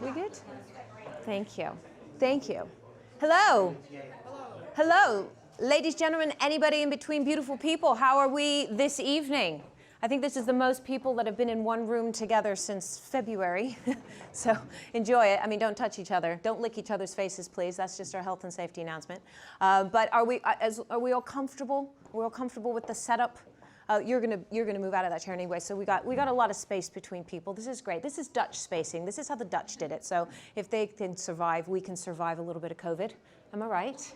We good? Thank you. Thank you. Hello. Hello. Ladies, gentlemen, anybody in between beautiful people, how are we this evening? I think this is the most people that have been in one room together since February. So enjoy it. I mean, don't touch each other. Don't lick each other's faces, please. That's just our health and safety announcement. But are we all comfortable? We're all comfortable with the setup? You're gonna move out of that chair anyway. So we got a lot of space between people. This is great. This is Dutch spacing. This is how the Dutch did it. So if they can survive, we can survive a little bit of COVID. Am I right?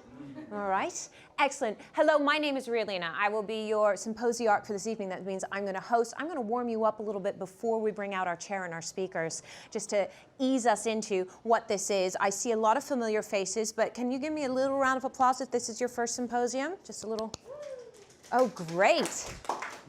All right. Excellent. Hello, my name is Rialina. I will be your symposiarch for this evening. That means I'm going to host. I'm going to warm you up a little bit before we bring out our chair and our speakers, just to ease us into what this is. I see a lot of familiar faces, but can you give me a little round of applause if this is your first symposium? Just a little. Oh, great.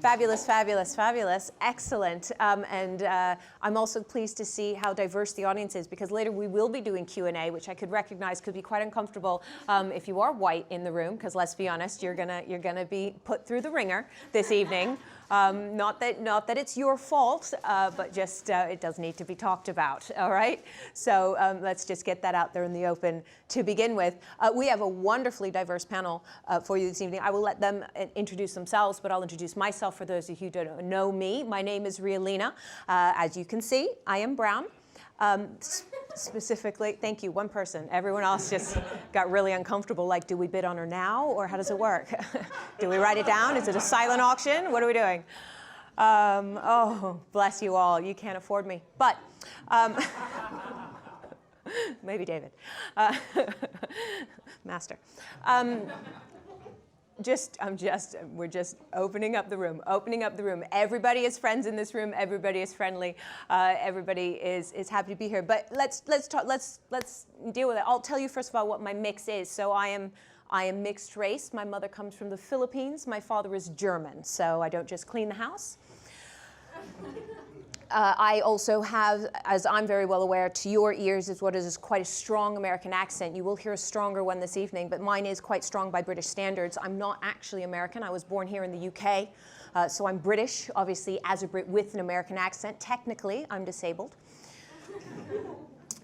Fabulous, fabulous, fabulous. Excellent. I'm also pleased to see how diverse the audience is, because later we will be doing Q&A, which I could recognize could be quite uncomfortable if you are white in the room, because let's be honest, you're gonna be put through the ringer this evening. Not that it's your fault, but just it does need to be talked about, all right? So let's just get that out there in the open to begin with. We have a wonderfully diverse panel for you this evening. I will let them introduce themselves, but I'll introduce myself for those of you who don't know me. My name is Rialina. As you can see, I am brown. Specifically, thank you, one person. Everyone else just got really uncomfortable, like, do we bid on her now, or how does it work? Do we write it down? Is it a silent auction? What are we doing? Oh, bless you all. You can't afford me. But maybe David. Master. We're just opening up the room. Everybody is friends in this room. Everybody is friendly. Everybody is happy to be here. But let's deal with it. I'll tell you first of all what my mix is. So I am mixed race. My mother comes from the Philippines. My father is German. So I don't just clean the house. I also have, as I'm very well aware, to your ears is what is quite a strong American accent. You will hear a stronger one this evening, but mine is quite strong by British standards. I'm not actually American. I was born here in the UK, so I'm British, obviously, as a Brit with an American accent. Technically, I'm disabled,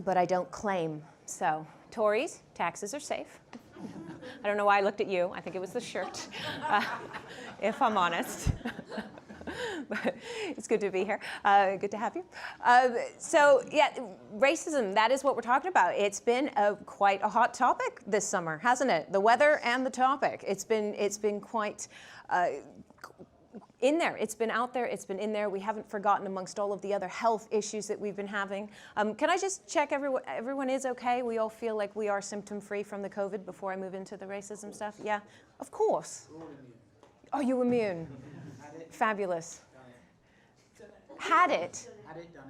but I don't claim. So, Tories, taxes are safe. I don't know why I looked at you. I think it was the shirt, if I'm honest. But it's good to be here. Good to have you. So yeah, racism, that is what we're talking about. It's been quite a hot topic this summer, hasn't it? The weather and the topic. It's been quite in there. It's been out there. It's been in there. We haven't forgotten amongst all of the other health issues that we've been having. Can I just check everyone is okay? We all feel like we are symptom-free from the COVID before I move into the racism stuff? Yeah, of course. Are you immune? Fabulous. Had it?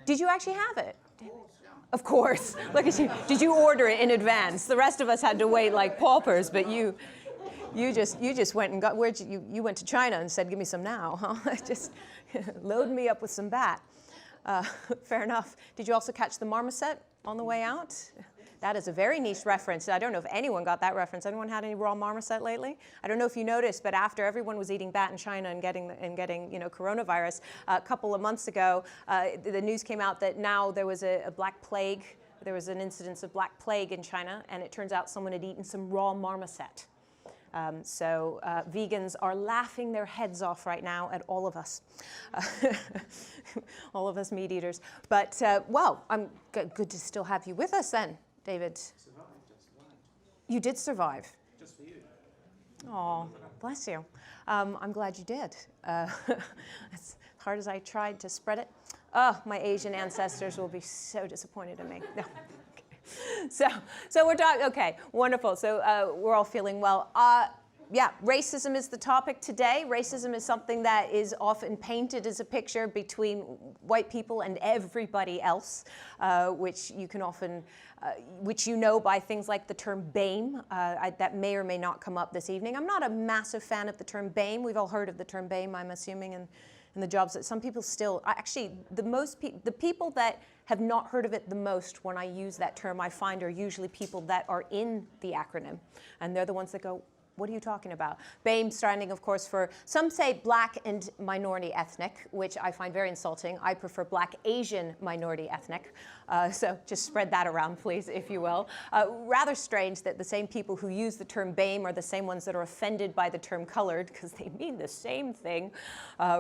Did you actually have it? Of course. Look at you. Did you order it in advance? The rest of us had to wait like paupers, but you just went and got, you went to China and said, give me some now, huh? Just load me up with some bat. Fair enough. Did you also catch the marmoset on the way out? That is a very niche reference. I don't know if anyone got that reference. Anyone had any raw marmoset lately? I don't know if you noticed, but after everyone was eating bat in China and getting coronavirus, a couple of months ago, the news came out that now there was a black plague. There was an incidence of black plague in China, and it turns out someone had eaten some raw marmoset. So vegans are laughing their heads off right now at all of us, all of us meat eaters. But well, I'm good to still have you with us then, David. Survived. You did survive. Just for you. Oh, bless you. I'm glad you did. As hard as I tried to spread it. Oh, my Asian ancestors will be so disappointed in me. No. So we're talking, okay, wonderful. So we're all feeling well. Yeah, racism is the topic today. Racism is something that is often painted as a picture between white people and everybody else, which you can often, which you know by things like the term BAME. That may or may not come up this evening. I'm not a massive fan of the term BAME. We've all heard of the term BAME, I'm assuming, in the jobs that some people still, actually, the people that have not heard of it the most when I use that term, I find are usually people that are in the acronym. And they're the ones that go, What are you talking about? BAME standing, of course, for, some say black and minority ethnic, which I find very insulting. I prefer black Asian minority ethnic. So just spread that around, please, if you will. Rather strange that the same people who use the term BAME are the same ones that are offended by the term colored, because they mean the same thing.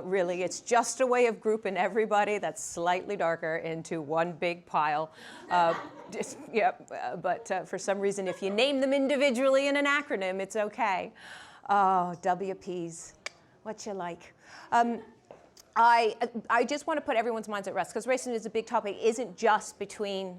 Really, it's just a way of grouping everybody that's slightly darker into one big pile. But for some reason, if you name them individually in an acronym, it's okay. Oh, WPs, what you like. I just want to put everyone's minds at rest, because racism is a big topic. It isn't just between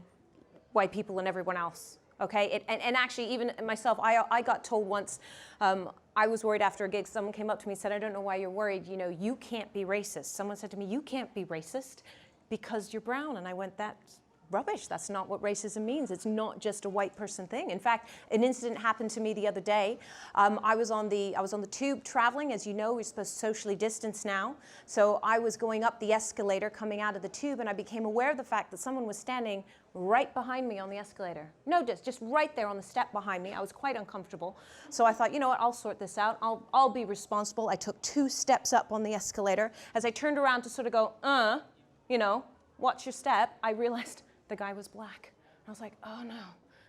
white people and everyone else, okay? And actually, even myself, I got told once, I was worried after a gig, someone came up to me and said, I don't know why you're worried, you know, you can't be racist. Someone said to me, you can't be racist because you're brown. And I went, that's rubbish. That's not what racism means. It's not just a white person thing. In fact, an incident happened to me the other day. I was on the tube traveling. As you know, we're supposed to socially distance now. So I was going up the escalator coming out of the tube, and I became aware of the fact that someone was standing right behind me on the escalator. No, just right there on the step behind me. I was quite uncomfortable. So I thought, you know what, I'll sort this out. I'll be responsible. I took 2 steps up on the escalator. As I turned around to sort of go, you know, watch your step, I realized the guy was black. I was like, oh no,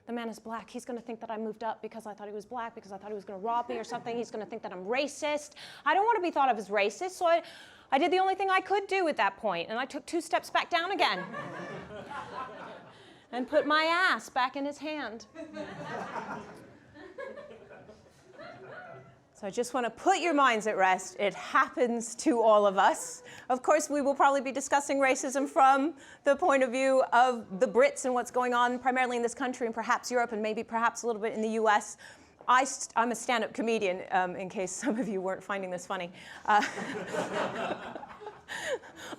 the man is black. He's gonna think that I moved up because I thought he was black, because I thought he was gonna rob me or something. He's gonna think that I'm racist. I don't wanna be thought of as racist, so I did the only thing I could do at that point, and I took 2 steps back down again and put my ass back in his hand. So I just want to put your minds at rest. It happens to all of us. Of course, we will probably be discussing racism from the point of view of the Brits and what's going on primarily in this country and perhaps Europe and maybe perhaps a little bit in the US. I'm a stand-up comedian, in case some of you weren't finding this funny.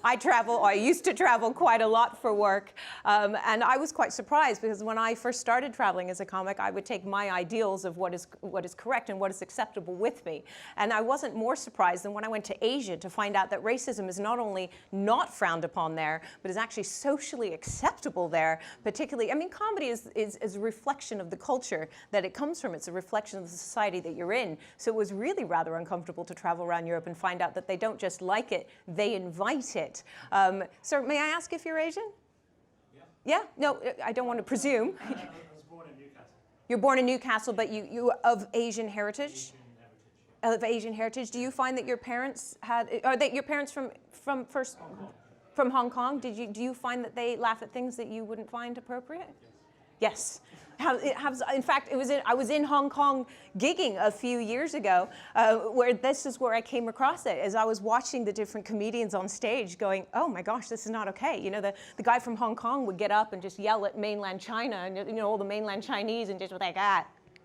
I used to travel quite a lot for work, and I was quite surprised because when I first started traveling as a comic, I would take my ideals of what is correct and what is acceptable with me. And I wasn't more surprised than when I went to Asia to find out that racism is not only not frowned upon there, but is actually socially acceptable there, particularly, I mean, comedy is a reflection of the culture that it comes from. It's a reflection of the society that you're in. So it was really rather uncomfortable to travel around Europe and find out that they don't just like it, they invite it. Sir, may I ask if you're Asian? Yeah? No, I don't want to presume. I was born in Newcastle. You're born in Newcastle, but you of Asian heritage? Of Asian heritage. Do you find that your parents are they your parents from Hong Kong? Do you find that they laugh at things that you wouldn't find appropriate? Yes. In fact, I was in Hong Kong gigging a few years ago, where this is where I came across it, as I was watching the different comedians on stage going, oh my gosh, this is not okay. You know, the guy from Hong Kong would get up and just yell at mainland China, and you know, all the mainland Chinese, and just like,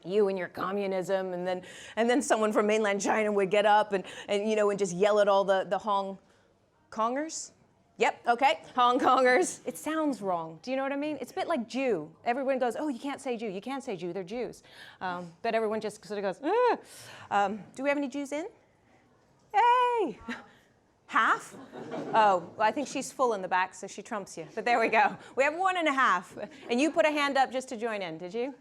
you and your communism, and then someone from mainland China would get up and you know, and just yell at all the Hong Kongers. Yep, okay, Hong Kongers. It sounds wrong. Do you know what I mean? It's a bit like Jew. Everyone goes, oh, you can't say Jew. You can't say Jew. They're Jews. But everyone just sort of goes, do we have any Jews in? Hey! Half? Oh, well, I think she's full in the back, so she trumps you. But there we go. We have 1.5. And you put a hand up just to join in, did you?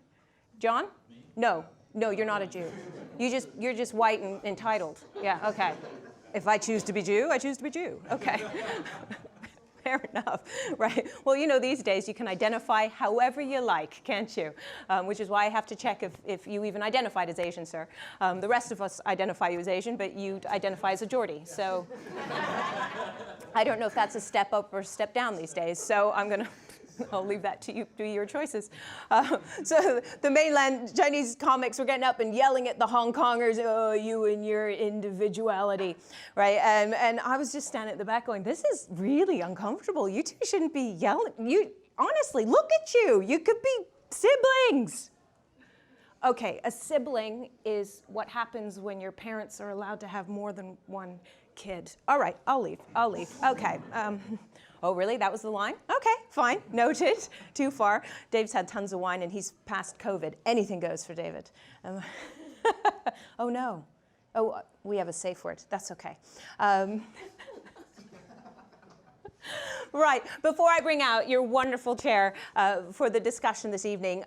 John? Me? No, you're not a Jew. You're just white and entitled. Yeah, okay. If I choose to be Jew, I choose to be Jew. Okay. Fair enough, right? Well, you know, these days you can identify however you like, can't you? Which is why I have to check if you even identified as Asian, sir. The rest of us identify you as Asian, but you identify as a Geordie. So I don't know if that's a step up or a step down these days. So I'll leave that to you, do your choices. So the mainland Chinese comics were getting up and yelling at the Hong Kongers, oh, you and your individuality, right? And I was just standing at the back going, this is really uncomfortable. You two shouldn't be yelling. Honestly, look at you. You could be siblings. Okay, a sibling is what happens when your parents are allowed to have more than one kid. All right, I'll leave. Okay. Oh, really? That was the line? Okay, fine. Noted. Too far. Dave's had tons of wine, and he's past COVID. Anything goes for David. Oh, no. Oh, we have a safe word. That's okay. Right. Before I bring out your wonderful chair for the discussion this evening,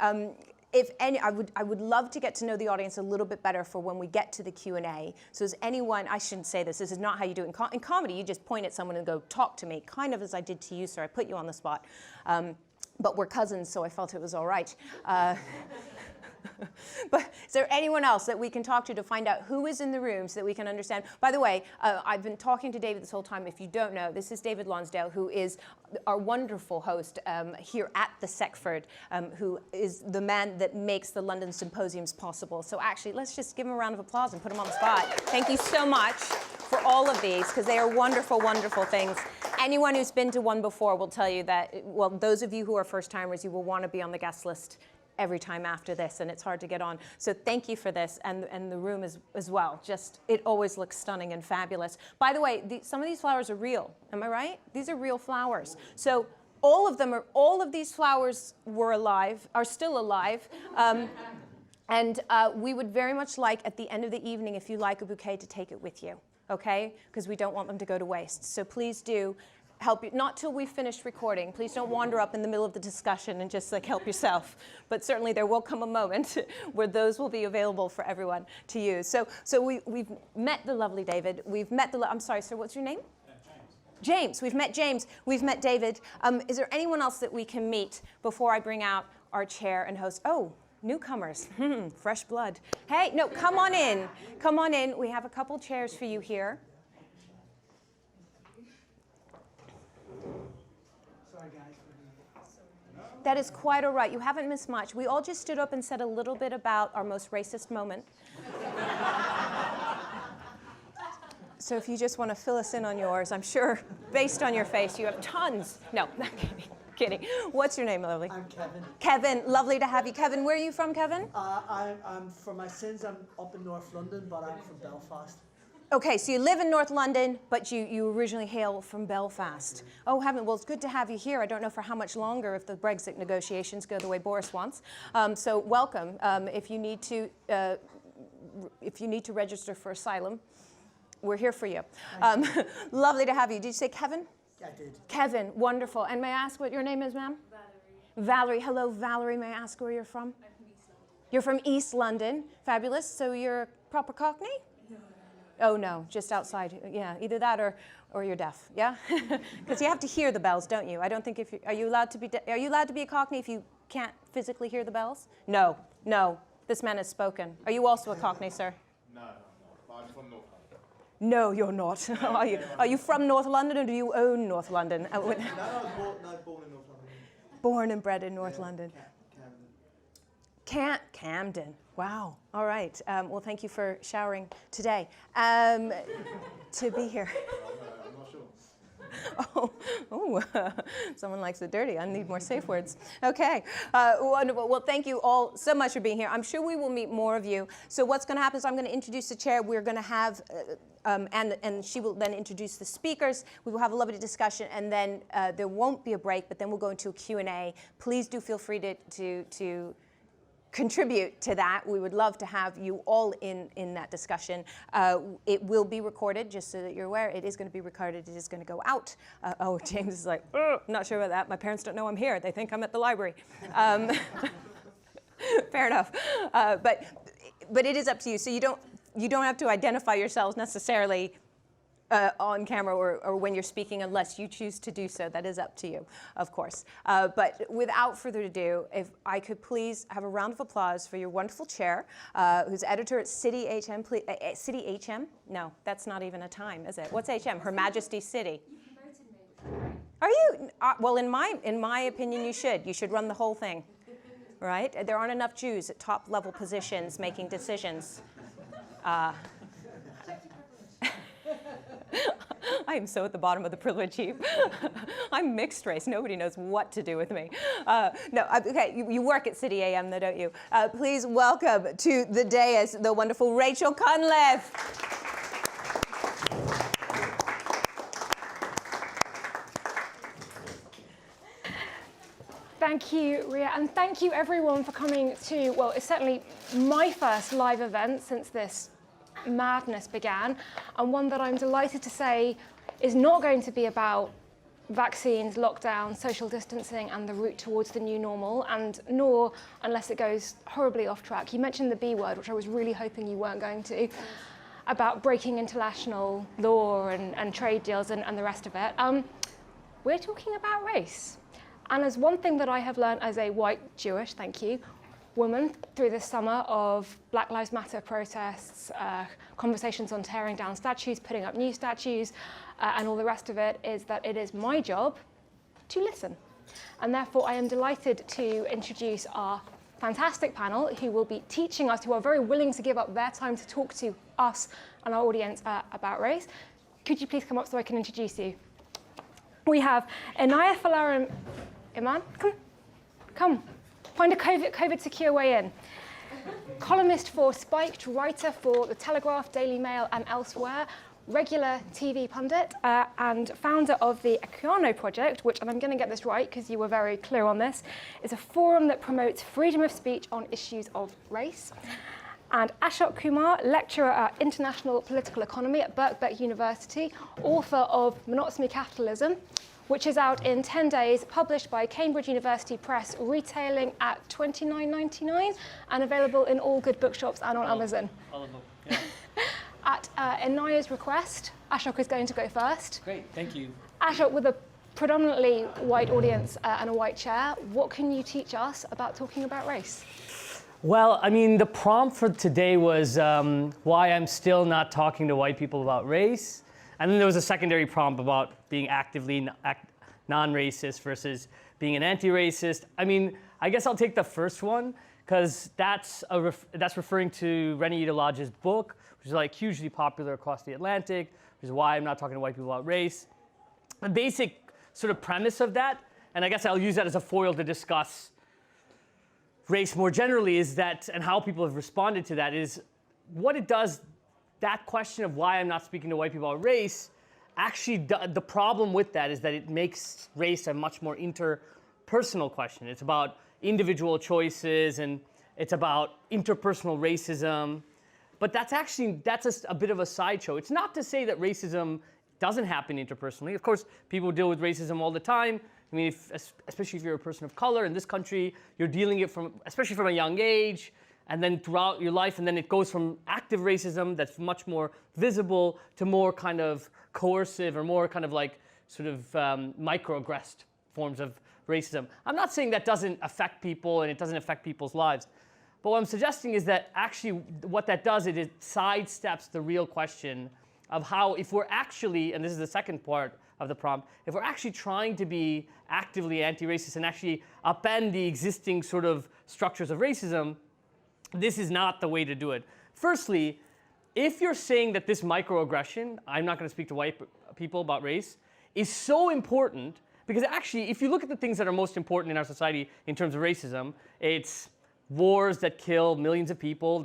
if any, I would love to get to know the audience a little bit better for when we get to the Q&A. So is anyone, I shouldn't say this is not how you do it. In comedy, you just point at someone and go, talk to me, kind of as I did to you, sir. I put you on the spot. But we're cousins, so I felt it was all right. But is there anyone else that we can talk to find out who is in the room so that we can understand? By the way, I've been talking to David this whole time. If you don't know, this is David Lonsdale, who is our wonderful host here at the Seckford, who is the man that makes the London Symposiums possible. So actually, let's just give him a round of applause and put him on the spot. Thank you so much for all of these, because they are wonderful, wonderful things. Anyone who's been to one before will tell you that, well, those of you who are first-timers, you will want to be on the guest list every time after this, and it's hard to get on. So thank you for this, and the room as well. Just, it always looks stunning and fabulous. By the way, some of these flowers are real. Am I right? These are real flowers. So all of these flowers are still alive. And we would very much like, at the end of the evening, if you like a bouquet, to take it with you, okay? Because we don't want them to go to waste. So please do help you, not till we've finished recording. Please don't wander up in the middle of the discussion and just like help yourself. But certainly there will come a moment where those will be available for everyone to use. So we've met the lovely David. We've met I'm sorry, sir, what's your name? James. We've met James. We've met David. Is there anyone else that we can meet before I bring out our chair and host? Oh, newcomers. Fresh blood. Hey, no, come on in. Come on in. We have a couple chairs for you here. That is quite all right. You haven't missed much. We all just stood up and said a little bit about our most racist moment. So if you just want to fill us in on yours, I'm sure, based on your face, you have tons. No, not kidding. What's your name, lovely? I'm Kevin. Kevin, lovely to have you. Kevin, where are you from, Kevin? I'm from my sins, I'm up in North London, but I'm from Belfast. Okay, so you live in North London, but you originally hail from Belfast. Oh, heaven, well, it's good to have you here. I don't know for how much longer if the Brexit negotiations go the way Boris wants. So welcome. If you need to register for asylum, we're here for you. Lovely to have you. Did you say Kevin? Yeah, I did. Kevin, wonderful. And may I ask what your name is, ma'am? Valerie. Valerie, hello, Valerie. May I ask where you're from? I'm from East London. You're from East London. Fabulous. So you're a proper Cockney? Oh, no, just outside. Yeah, either that or you're deaf, yeah? Because you have to hear the bells, don't you? I don't think are you allowed to be a Cockney if you can't physically hear the bells? No, no, this man has spoken. Are you also a Cockney, sir? No, I'm from North London. No, you're not. Are you from North London, or do you own North London? No, I was born in North London. Born and bred in North Yeah, London. Camden. Camden. Wow. All right. Well, thank you for showering today. To be here. I'm not sure. Someone likes it dirty. I need more safe words. Okay. Wonderful. Well, thank you all so much for being here. I'm sure we will meet more of you. So what's going to happen is I'm going to introduce the chair. We're going to have, and she will then introduce the speakers. We will have a lovely discussion, and then there won't be a break, but then we'll go into a Q&A. Please do feel free to contribute to that. We would love to have you all in that discussion. It will be recorded, just so that you're aware. It is going to be recorded. It is going to go out. Oh, James is like, not sure about that. My parents don't know I'm here. They think I'm at the library. Fair enough. But it is up to you. So you don't have to identify yourselves necessarily on camera or when you're speaking, unless you choose to do so. That is up to you, of course. But without further ado, if I could please have a round of applause for your wonderful chair, who's editor at City HM. City HM? No, that's not even a time, is it? What's HM? Her Majesty's City. You promoted me. Are you? Well, in my opinion, you should. You should run the whole thing, right? There aren't enough Jews at top-level positions making decisions. I am so at the bottom of the privilege heap. I'm mixed race. Nobody knows what to do with me. Okay, you work at City AM, though, don't you? Please welcome to the dais the wonderful Rachel Cunliffe. Thank you, Ria, and thank you everyone for coming to, well, it's certainly my first live event since this madness began, and one that I'm delighted to say is not going to be about vaccines, lockdown, social distancing, and the route towards the new normal, and nor unless it goes horribly off track. You mentioned the B word, which I was really hoping you weren't going to, about breaking international law and trade deals and the rest of it. We're talking about race. And as one thing that I have learned as a white Jewish, thank you, woman through this summer of Black Lives Matter protests, conversations on tearing down statues, putting up new statues, and all the rest of it, is that it is my job to listen. And therefore, I am delighted to introduce our fantastic panel who will be teaching us, who are very willing to give up their time to talk to us and our audience about race. Could you please come up so I can introduce you? We have Inaya Folarin. Iman, come. Find a COVID secure way in. Columnist for Spiked, writer for The Telegraph, Daily Mail and elsewhere, regular TV pundit, and founder of the Equiano Project, which, and I'm going to get this right because you were very clear on this, is a forum that promotes freedom of speech on issues of race. And Ashok Kumar, lecturer at International Political Economy at Birkbeck University, author of Monopsony Capitalism, which is out in 10 days, published by Cambridge University Press, retailing at $29.99 and available in all good bookshops and on Amazon. All of them, yeah. At Inaya's request, Ashok is going to go first. Great, thank you. Ashok, with a predominantly white audience and a white chair, what can you teach us about talking about race? Well, I mean, the prompt for today was why I'm still not talking to white people about race. And then there was a secondary prompt about being actively non-racist versus being an anti-racist. I mean, I guess I'll take the first one because that's referring to Renée Lodge's book, which is like hugely popular across the Atlantic, which is why I'm not talking to white people about race. The basic sort of premise of that, and I guess I'll use that as a foil to discuss race more generally, is that, and how people have responded to that, is what it does. That question of why I'm not speaking to white people about race, actually the problem with that is that it makes race a much more interpersonal question. It's about individual choices and it's about interpersonal racism. But that's a bit of a sideshow. It's not to say that racism doesn't happen interpersonally. Of course, people deal with racism all the time. I mean, especially if you're a person of color in this country, you're dealing it especially from a young age, and then throughout your life, and then it goes from active racism that's much more visible to more kind of coercive or more kind of like sort of microaggressed forms of racism. I'm not saying that doesn't affect people and it doesn't affect people's lives, but what I'm suggesting is that actually what that does is it sidesteps the real question of how, if we're actually, and this is the second part of the prompt, if we're actually trying to be actively anti-racist and actually upend the existing sort of structures of racism, this is not the way to do it. Firstly, if you're saying that this microaggression, I'm not going to speak to white people about race, is so important, because actually, if you look at the things that are most important in our society in terms of racism, it's wars that kill millions of people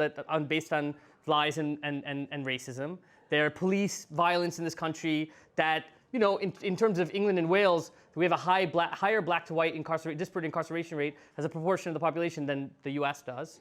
based on lies and racism. There are police violence in this country that, you know, in terms of England and Wales, we have a higher black to white disparate incarceration rate as a proportion of the population than the US does.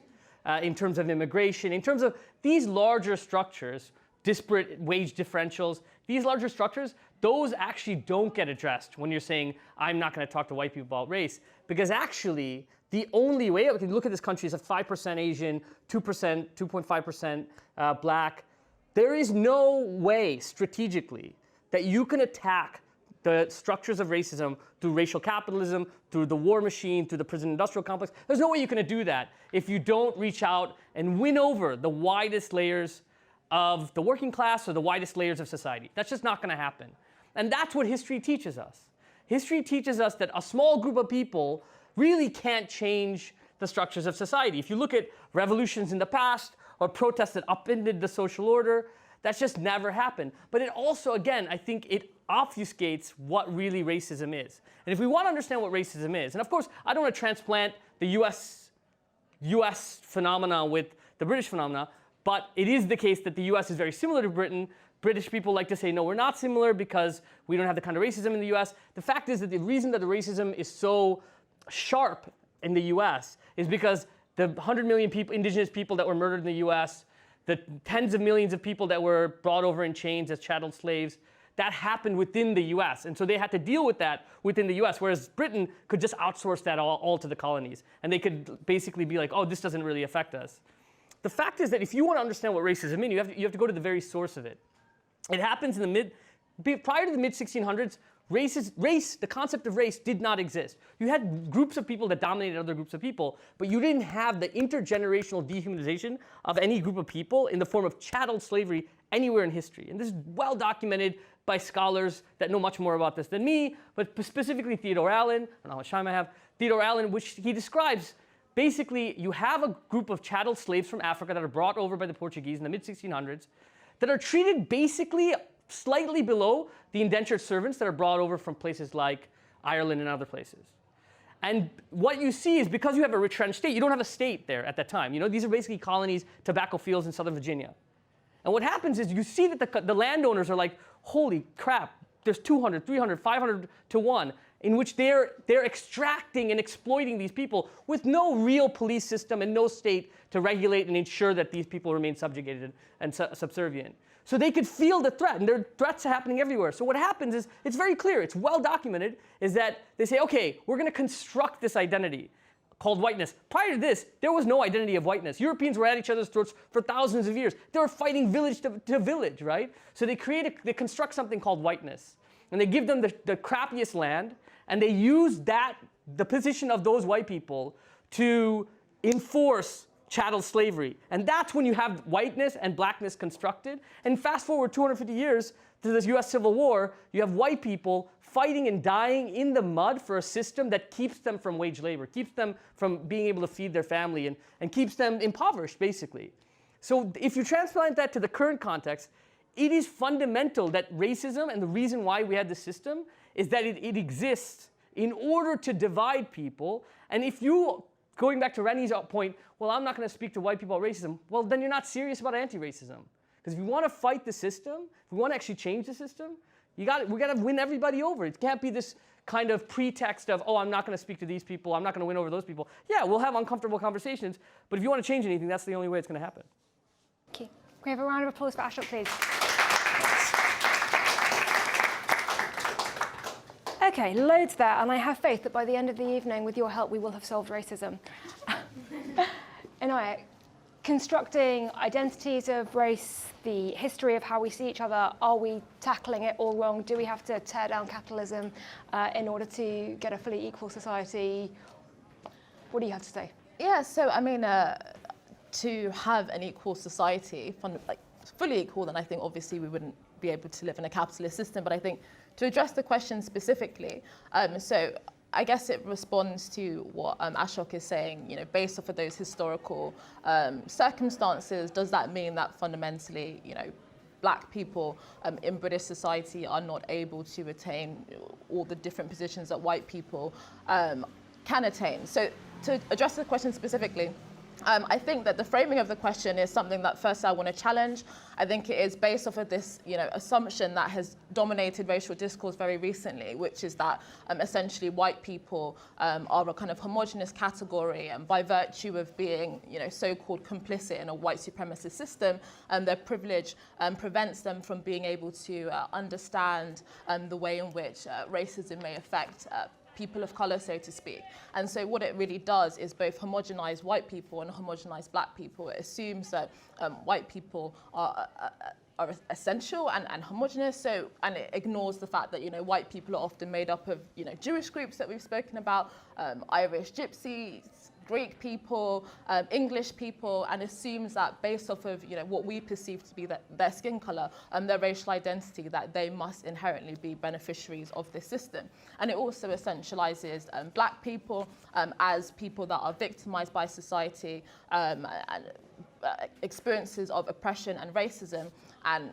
In terms of immigration, in terms of these larger structures, disparate wage differentials, these larger structures, those actually don't get addressed when you're saying, I'm not going to talk to white people about race. Because actually, the only way, we can look at this country as a 5% Asian, 2%, 2.5% black. There is no way strategically that you can attack the structures of racism through racial capitalism, through the war machine, through the prison industrial complex. There's no way you can do that if you don't reach out and win over the widest layers of the working class or the widest layers of society. That's just not going to happen. And that's what history teaches us. History teaches us that a small group of people really can't change the structures of society. If you look at revolutions in the past or protests that upended the social order, that's just never happened. But it also, again, I think it obfuscates what really racism is. And if we want to understand what racism is, and of course, I don't want to transplant the US phenomena with the British phenomena, but it is the case that the US is very similar to Britain. British people like to say, no, we're not similar because we don't have the kind of racism in the US. The fact is that the reason that the racism is so sharp in the US is because the 100 million indigenous people that were murdered in the US, the tens of millions of people that were brought over in chains as chattel slaves, that happened within the US. And so they had to deal with that within the US, whereas Britain could just outsource that all to the colonies. And they could basically be like, oh, this doesn't really affect us. The fact is that if you want to understand what racism means, you have to go to the very source of it. It happens in prior to the mid-1600s, the concept of race did not exist. You had groups of people that dominated other groups of people, but you didn't have the intergenerational dehumanization of any group of people in the form of chattel slavery anywhere in history. And this is well documented by scholars that know much more about this than me, but specifically Theodore Allen, I don't know how much time I have, Theodore Allen, which he describes, basically you have a group of chattel slaves from Africa that are brought over by the Portuguese in the mid-1600s that are treated basically slightly below the indentured servants that are brought over from places like Ireland and other places. And what you see is because you have a retrenched state, you don't have a state there at that time. You know, these are basically colonies, tobacco fields in Southern Virginia. And what happens is you see that the landowners are like, holy crap, there's 200, 300, 500 to 1, in which they're extracting and exploiting these people with no real police system and no state to regulate and ensure that these people remain subjugated and subservient. So they could feel the threat, and there are threats happening everywhere. So what happens is, it's very clear, it's well documented, is that they say, okay, we're going to construct this identity called whiteness. Prior to this, there was no identity of whiteness. Europeans were at each other's throats for thousands of years. They were fighting village to village, right? So they construct something called whiteness. And they give them the crappiest land, and they use the position of those white people to enforce chattel slavery. And that's when you have whiteness and blackness constructed. And fast forward 250 years to this US Civil War, you have white people fighting and dying in the mud for a system that keeps them from wage labor, keeps them from being able to feed their family, and keeps them impoverished, basically. So if you transplant that to the current context, it is fundamental that racism, and the reason why we had this system, is that it exists in order to divide people. And if you, going back to Rennie's point, well, I'm not going to speak to white people about racism, well, then you're not serious about anti-racism. Because if you want to fight the system, if we want to actually change the system, we got to win everybody over. It can't be this kind of pretext of, oh, I'm not going to speak to these people, I'm not going to win over those people. Yeah, we'll have uncomfortable conversations, but if you want to change anything, that's the only way it's going to happen. Thank you. Can we have a round of applause for Ashok, please? Okay, loads there, and I have faith that by the end of the evening, with your help, we will have solved racism. Anyway, constructing identities of race, the history of how we see each other, are we tackling it all wrong? Do we have to tear down capitalism in order to get a fully equal society? What do you have to say? Yeah, so I mean, to have an equal society, like fully equal, then I think obviously we wouldn't be able to live in a capitalist system. But I think to address the question specifically, so I guess it responds to what Ashok is saying, you know, based off of those historical circumstances, does that mean that fundamentally, you know, black people in British society are not able to attain all the different positions that white people can attain? So to address the question specifically, I think that the framing of the question is something that first I want to challenge. I think it is based off of this, you know, assumption that has dominated racial discourse very recently, which is that essentially white people are a kind of homogenous category, and by virtue of being, you know, so-called complicit in a white supremacist system, their privilege prevents them from being able to understand the way in which racism may affect people of color, so to speak. And so what it really does is both homogenize white people and homogenize black people. It assumes that white people are essential and homogenous, so, and it ignores the fact that, you know, white people are often made up of, you know, Jewish groups that we've spoken about, Irish gypsies, Greek people, English people, and assumes that based off of, you know, what we perceive to be their skin color and their racial identity, that they must inherently be beneficiaries of this system. And it also essentializes black people as people that are victimized by society and experiences of oppression and racism, and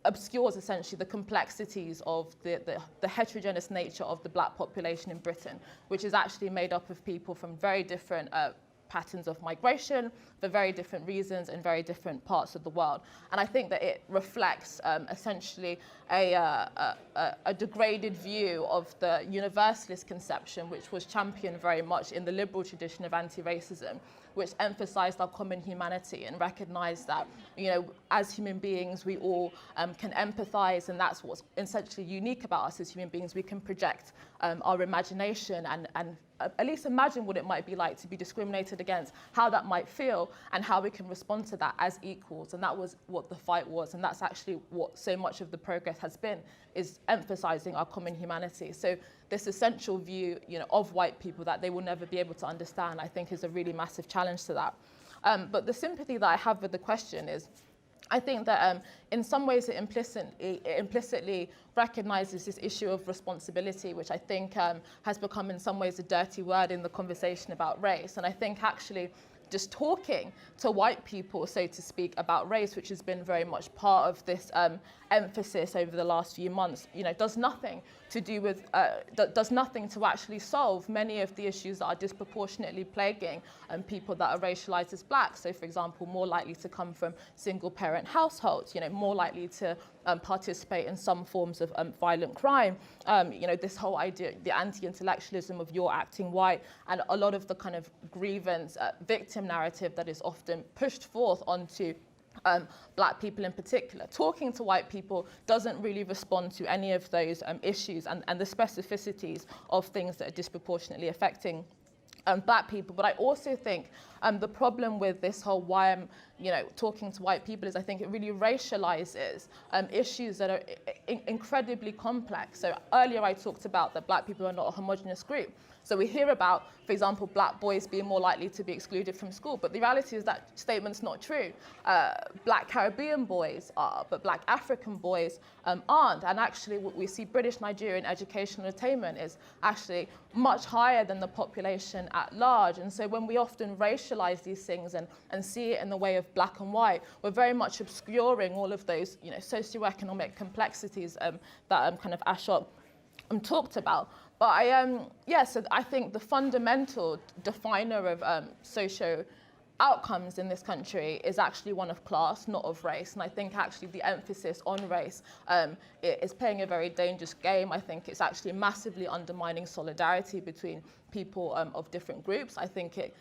obscures essentially the complexities of the heterogeneous nature of the black population in Britain, which is actually made up of people from very different patterns of migration for very different reasons in very different parts of the world. And I think that it reflects essentially a degraded view of the universalist conception, which was championed very much in the liberal tradition of anti-racism, which emphasized our common humanity and recognized that, as human beings, we all can empathize, and that's what's essentially unique about us as human beings. We can project our imagination and at least imagine what it might be like to be discriminated against, how that might feel, and how we can respond to that as equals. And that was what the fight was, and that's actually what so much of the progress has been, is emphasizing our common humanity. So this essential view, of white people that they will never be able to understand, I think is a really massive challenge to that. But the sympathy that I have with the question is, I think that in some ways it implicitly recognizes this issue of responsibility, which I think has become in some ways a dirty word in the conversation about race. And I think actually just talking to white people, so to speak, about race, which has been very much part of this emphasis over the last few months, does nothing to do with, does nothing to actually solve many of the issues that are disproportionately plaguing people that are racialized as black. So, for example, more likely to come from single-parent households, more likely to participate in some forms of violent crime. This whole idea, the anti-intellectualism of you're acting white, and a lot of the kind of grievance victim narrative that is often pushed forth onto black people in particular. Talking to white people doesn't really respond to any of those issues and the specificities of things that are disproportionately affecting black people. But I also think the problem with this whole why I'm talking to white people is I think it really racializes issues that are incredibly complex. So earlier I talked about that black people are not a homogenous group. So we hear about, for example, black boys being more likely to be excluded from school, but the reality is that statement's not true. Black Caribbean boys are, but black African boys aren't. And actually what we see British Nigerian educational attainment is actually much higher than the population at large. And so when we often racialize these things and see it in the way of black and white, we're very much obscuring all of those socioeconomic complexities that kind of Ashok talked about. But so I think the fundamental definer of socio outcomes in this country is actually one of class, not of race. And I think actually the emphasis on race is playing a very dangerous game. I think it's actually massively undermining solidarity between people of different groups. I think it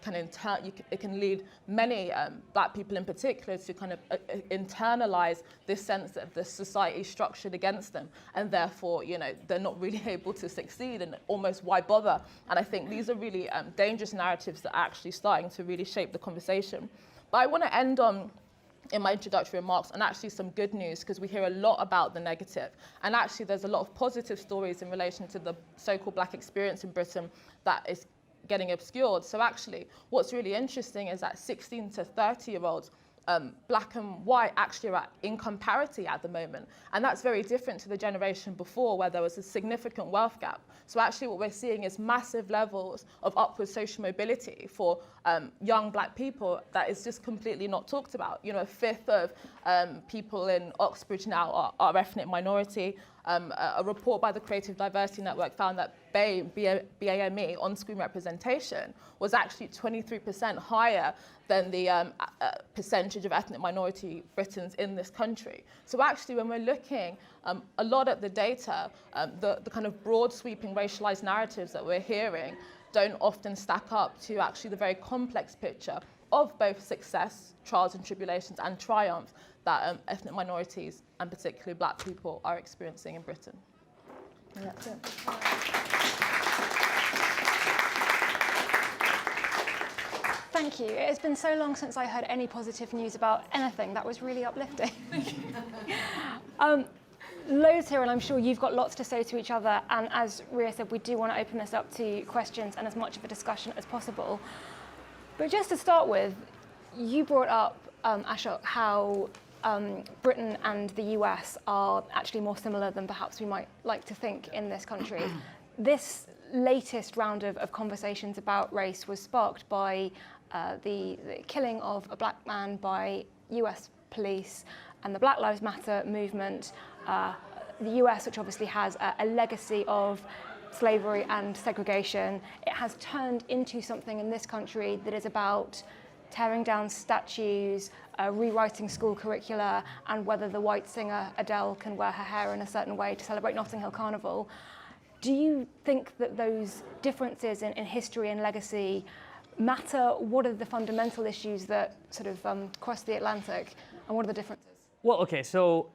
can lead many black people in particular to kind of internalize this sense that the society is structured against them, and therefore they're not really able to succeed, and almost why bother. And I think these are really dangerous narratives that are actually starting to really shape the conversation. But I want to end on, in my introductory remarks, and actually some good news, because we hear a lot about the negative. And actually there's a lot of positive stories in relation to the so-called black experience in Britain that is getting obscured. So actually what's really interesting is that 16 to 30-year-olds, black and white, actually are at income parity at the moment. And that's very different to the generation before, where there was a significant wealth gap. So actually what we're seeing is massive levels of upward social mobility for young black people that is just completely not talked about. A fifth of people in Oxbridge now are ethnic minority. A report by the Creative Diversity Network found that BAME, on-screen representation, was actually 23% higher than the percentage of ethnic minority Britons in this country. So actually when we're looking a lot at the data, the kind of broad sweeping racialized narratives that we're hearing don't often stack up to actually the very complex picture of both success, trials and tribulations, and triumph that ethnic minorities, and particularly black people, are experiencing in Britain. And that's it. Thank you. It has been so long since I heard any positive news about anything. That was really uplifting. Loads here, and I'm sure you've got lots to say to each other. And as Ria said, we do want to open this up to questions and as much of a discussion as possible. But just to start with, you brought up, Ashok, how Britain and the US are actually more similar than perhaps we might like to think in this country. This latest round of conversations about race was sparked by the killing of a black man by US police and the Black Lives Matter movement. The US, which obviously has a legacy of slavery and segregation, it has turned into something in this country that is about tearing down statues, rewriting school curricula, and whether the white singer Adele can wear her hair in a certain way to celebrate Notting Hill Carnival. Do you think that those differences in history and legacy matter? What are the fundamental issues that sort of cross the Atlantic, and what are the differences? Well, okay, so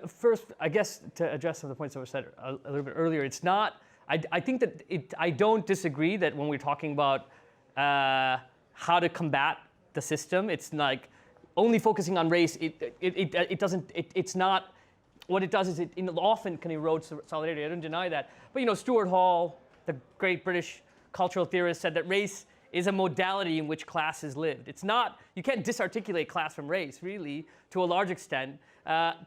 first, I guess to address some of the points that were said a little bit earlier, it's not, I think that I don't disagree that when we're talking about how to combat the system, it's like only focusing on race, it's not, what it does is it often can erode solidarity. I don't deny that. But Stuart Hall, the great British cultural theorist, said that race is a modality in which class is lived. It's not, you can't disarticulate class from race, really, to a large extent.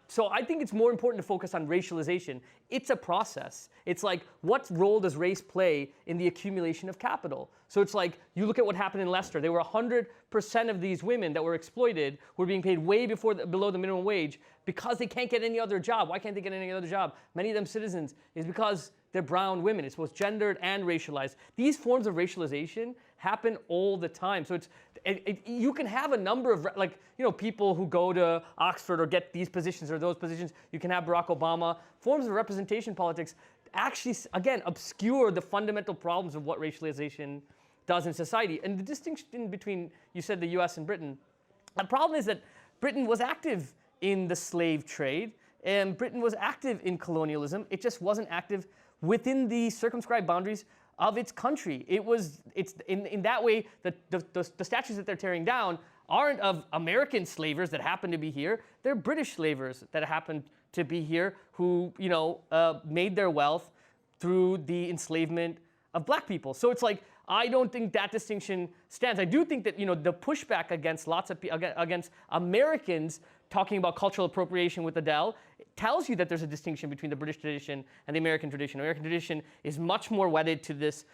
So I think it's more important to focus on racialization. It's a process. It's like, what role does race play in the accumulation of capital? So it's like, you look at what happened in Leicester. There were 100% of these women that were exploited were being paid way below the minimum wage because they can't get any other job. Why can't they get any other job? Many of them citizens, is because they're brown women. It's both gendered and racialized. These forms of racialization happen all the time. So you can have a number of, people who go to Oxford or get these positions or those positions. You can have Barack Obama. Forms of representation politics actually, again, obscure the fundamental problems of what racialization does in society. And the distinction between, you said the US and Britain, the problem is that Britain was active in the slave trade, and Britain was active in colonialism. It just wasn't active within the circumscribed boundaries of its country. It's in that way that the statues that they're tearing down aren't of American slavers that happen to be here. They're British slavers that happen to be here who made their wealth through the enslavement of black people. So it's like, I don't think that distinction stands. I do think that the pushback against against Americans talking about cultural appropriation with Adele tells you that there's a distinction between the British tradition and the American tradition. The American tradition is much more wedded to this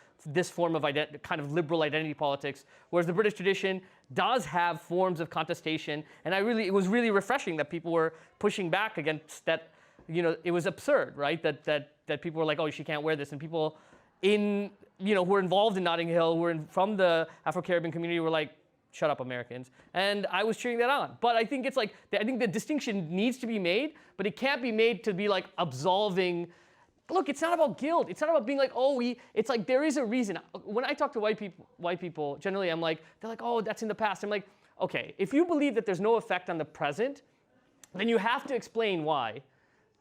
form of kind of liberal identity politics, whereas the British tradition does have forms of contestation. And it was really refreshing that people were pushing back against that. It was absurd, right? That people were like, oh, she can't wear this, and people who were involved in Notting Hill, from the Afro-Caribbean community, were like, shut up, Americans. And I was cheering that on. But I think I think the distinction needs to be made, but it can't be made to be like absolving. Look, it's not about guilt. It's not about being like, it's like there is a reason. When I talk to white people, generally they're like, oh, that's in the past. I'm like, okay, if you believe that there's no effect on the present, then you have to explain why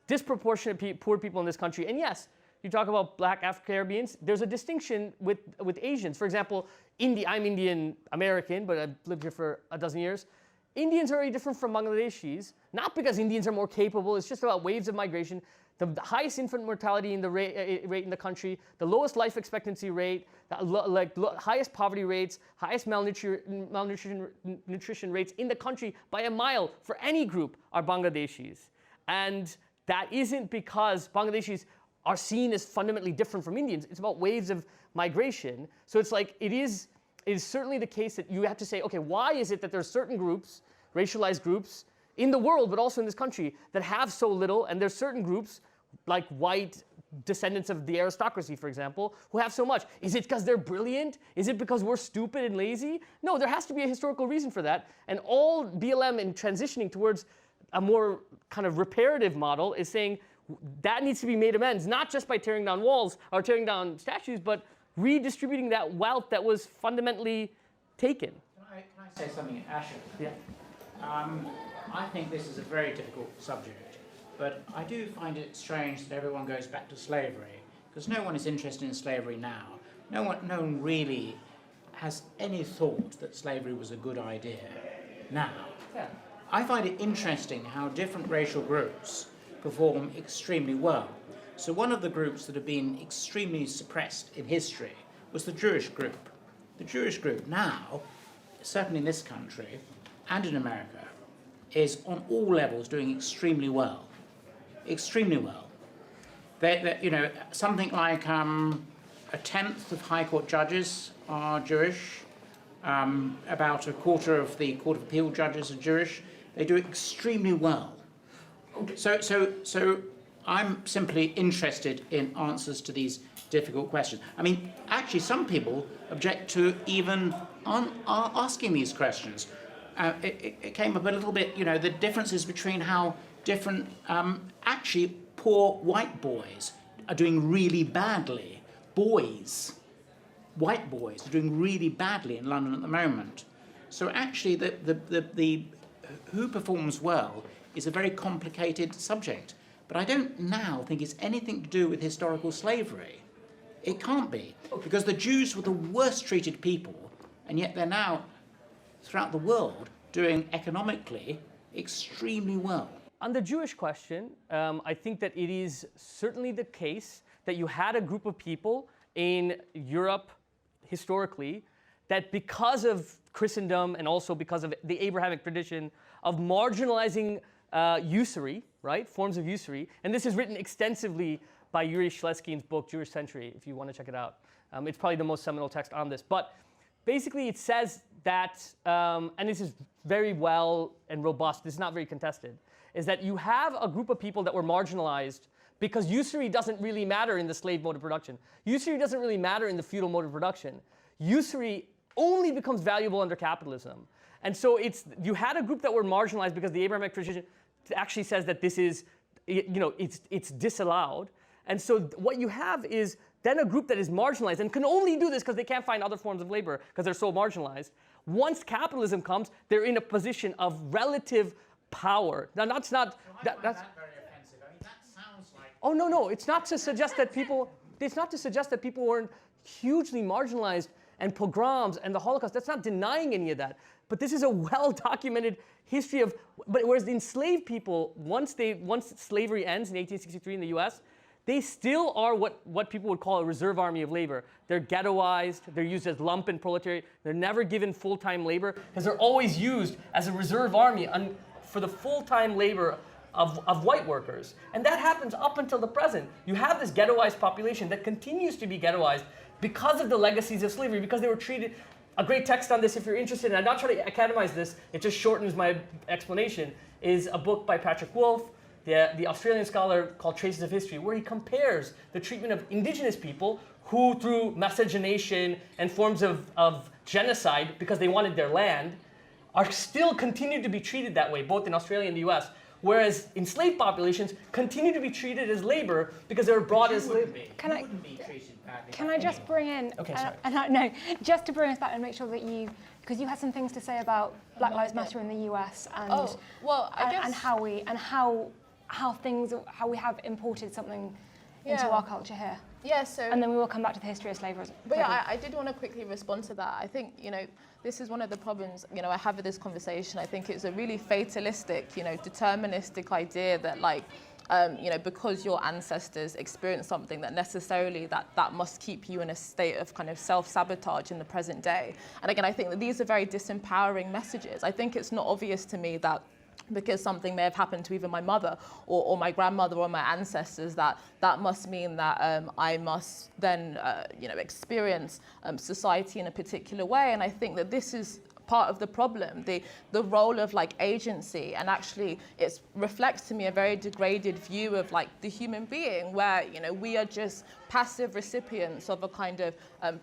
disproportionate poor people in this country, and yes, you talk about black Afro-Caribbeans, there's a distinction with Asians. For example, I'm Indian American, but I've lived here for a dozen years. Indians are very different from Bangladeshis, not because Indians are more capable, it's just about waves of migration. The highest infant mortality in the rate in the country, the lowest life expectancy rate, highest poverty rates, highest malnutrition rates in the country by a mile for any group are Bangladeshis. And that isn't because Bangladeshis are seen as fundamentally different from Indians. It's about waves of migration. So it's like, it is certainly the case that you have to say, okay, why is it that there's certain groups, racialized groups, in the world, but also in this country, that have so little, and there's certain groups, like white descendants of the aristocracy, for example, who have so much. Is it because they're brilliant? Is it because we're stupid and lazy? No, there has to be a historical reason for that. And all BLM in transitioning towards a more kind of reparative model is saying, that needs to be made amends, not just by tearing down walls or tearing down statues, but redistributing that wealth that was fundamentally taken. Can I say something, Asher? Yeah. I think this is a very difficult subject, but I do find it strange that everyone goes back to slavery, because no one is interested in slavery now. No one really has any thought that slavery was a good idea now. Yeah. I find it interesting how different racial groups perform extremely well. So one of the groups that have been extremely suppressed in history was the Jewish group. The Jewish group now, certainly in this country and in America, is on all levels doing extremely well. Extremely well. Something like a tenth of High Court judges are Jewish. About a quarter of the Court of Appeal judges are Jewish. They do extremely well. So I'm simply interested in answers to these difficult questions. I mean, actually, some people object to even asking these questions. It came up a little bit, the differences between how different, actually, poor white boys are doing really badly. White boys are doing really badly in London at the moment. So actually, the who performs well is a very complicated subject. But I don't now think it's anything to do with historical slavery. It can't be, because the Jews were the worst treated people, and yet they're now, throughout the world, doing economically extremely well. On the Jewish question, I think that it is certainly the case that you had a group of people in Europe historically that, because of Christendom and also because of the Abrahamic tradition of marginalizing usury, right, forms of usury, and this is written extensively by Yuri Shchetsky's book, Jewish Century, if you want to check it out. It's probably the most seminal text on this. But basically it says that, and this is very well and robust, this is not very contested, is that you have a group of people that were marginalized because usury doesn't really matter in the slave mode of production. Usury doesn't really matter in the feudal mode of production. Usury only becomes valuable under capitalism. And so you had a group that were marginalized because the Abrahamic tradition actually says that this is, it's disallowed. And so what you have is then a group that is marginalized and can only do this because they can't find other forms of labor because they're so marginalized. Once capitalism comes, they're in a position of relative power. Now, that's not. That's very offensive. I mean, that sounds like. Oh no! It's not to suggest that people. It's not to suggest that people weren't hugely marginalized and pogroms and the Holocaust. That's not denying any of that. But this is a well-documented history of. But whereas the enslaved people, once slavery ends in 1863 in the U.S., they still are what people would call a reserve army of labor. They're ghettoized, they're used as lumpen proletariat, they're never given full-time labor because they're always used as a reserve army for the full-time labor of white workers. And that happens up until the present. You have this ghettoized population that continues to be ghettoized because of the legacies of slavery, because they were treated. A great text on this, if you're interested, and I'm not trying to academize this, it just shortens my explanation, is a book by Patrick Wolf, the Australian scholar, called Traces of History, where he compares the treatment of indigenous people who, through miscegenation and forms of genocide, because they wanted their land, are still continued to be treated that way, both in Australia and the US. Whereas enslaved populations continue to be treated as labor because they were brought as labor. Can I just bring in, Okay, sorry. no, just to bring us back and make sure that because you had some things to say about Black Lives Matter in the US and I guess, and how we have imported something into our culture here. Yeah, so. And then we will come back to the history of slavery. But yeah, I did want to quickly respond to that. I think, this is one of the problems, I have with this conversation. I think it's a really fatalistic, deterministic idea that, because your ancestors experienced something that necessarily that must keep you in a state of kind of self-sabotage in the present day. And again, I think that these are very disempowering messages. I think it's not obvious to me that because something may have happened to either my mother or my grandmother or my ancestors, that must mean that I must then, experience society in a particular way. And I think that this is part of the problem, the role of agency, and actually it reflects to me a very degraded view of the human being, where we are just passive recipients of a kind of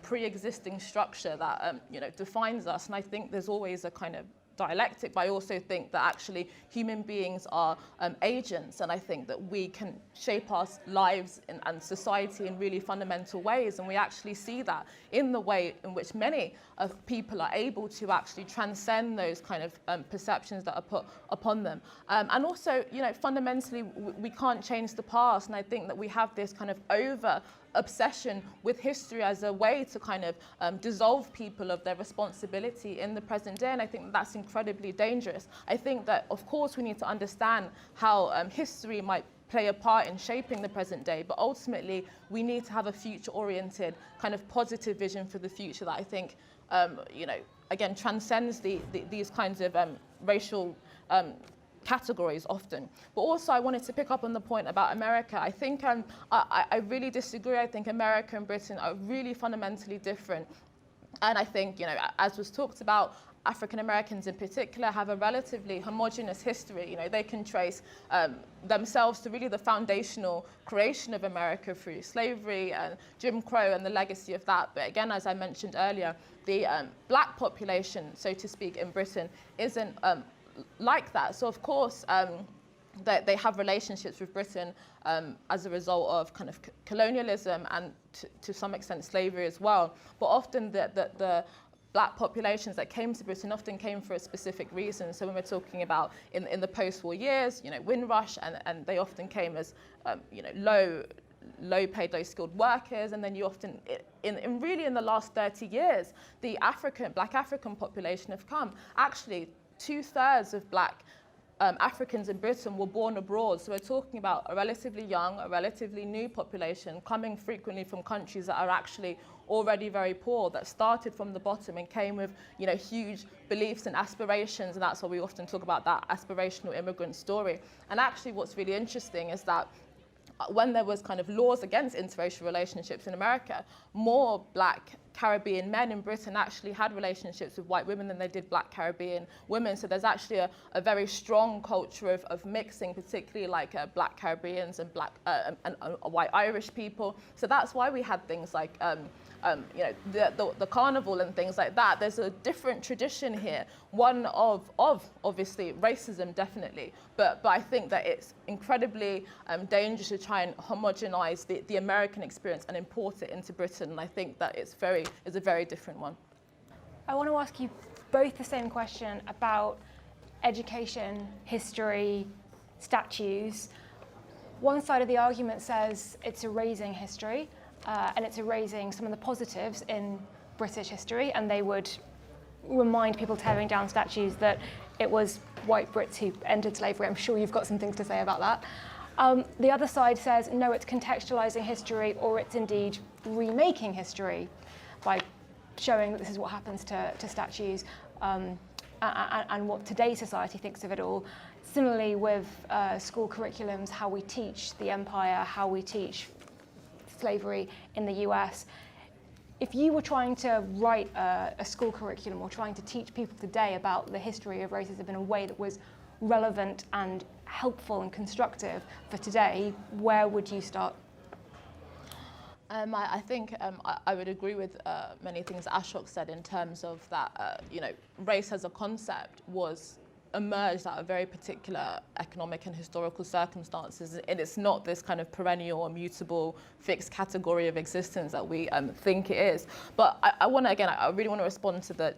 pre-existing structure that defines us. And I think there's always a kind of dialectic, but I also think that actually human beings are agents, and I think that we can shape our lives and society in really fundamental ways, and we actually see that in the way in which many of people are able to actually transcend those kind of perceptions that are put upon them. And also, fundamentally, we can't change the past, and I think that we have this kind of obsession with history as a way to kind of dissolve people of their responsibility in the present day, and I think that's incredibly dangerous. I think that, of course, we need to understand how history might play a part in shaping the present day, but ultimately we need to have a future-oriented kind of positive vision for the future that I think, again, transcends these kinds of racial categories often. But also I wanted to pick up on the point about America. I think I really disagree. I think America and Britain are really fundamentally different And I think, you know, as was talked about, African Americans in particular have a relatively homogenous history. You know, they can trace themselves to really the foundational creation of America through slavery and Jim Crow and the legacy of that. But again, as I mentioned earlier, the black population, so to speak, in Britain isn't like that. So of course, they have relationships with Britain as a result of kind of colonialism and to some extent slavery as well. But often the black populations that came to Britain often came for a specific reason. So when we're talking about in the post-war years, you know, Windrush, and they often came as you know, low-paid, low-skilled workers, and then you often, really in the last 30 years, the black African population have come. Actually, 2/3 of black Africans in Britain were born abroad. So we're talking about a relatively young, a relatively new population coming frequently from countries that are actually already very poor, that started from the bottom and came with, you know, huge beliefs and aspirations. And that's why we often talk about that aspirational immigrant story. And actually what's really interesting is that when there was kind of laws against interracial relationships in America, more black Caribbean men in Britain actually had relationships with white women than they did black Caribbean women. So there's actually a very strong culture of mixing, particularly like black Caribbeans and black and white Irish people. So that's why we had things like you know, the carnival and things like that. There's a different tradition here, one of obviously racism, definitely, but I think that it's incredibly dangerous to try and homogenize the American experience and import it into Britain. And I think that it's a very different one. I want to ask you both the same question about education, history, statues. One side of the argument says it's erasing history, and it's erasing some of the positives in British history, and they would remind people tearing down statues that it was white Brits who ended slavery. I'm sure you've got some things to say about that. The other side says, no, it's contextualizing history, or it's indeed remaking history by showing that this is what happens to statues and what today's society thinks of it all. Similarly with school curriculums, how we teach the empire, how we teach slavery in the US. If you were trying to write a school curriculum or trying to teach people today about the history of racism in a way that was relevant and helpful and constructive for today, where would you start? I think I would agree with many things Ashok said in terms of that, you know, race as a concept was emerged out of very particular economic and historical circumstances, and it's not this kind of perennial, immutable, fixed category of existence that we think it is. But I really want to respond to the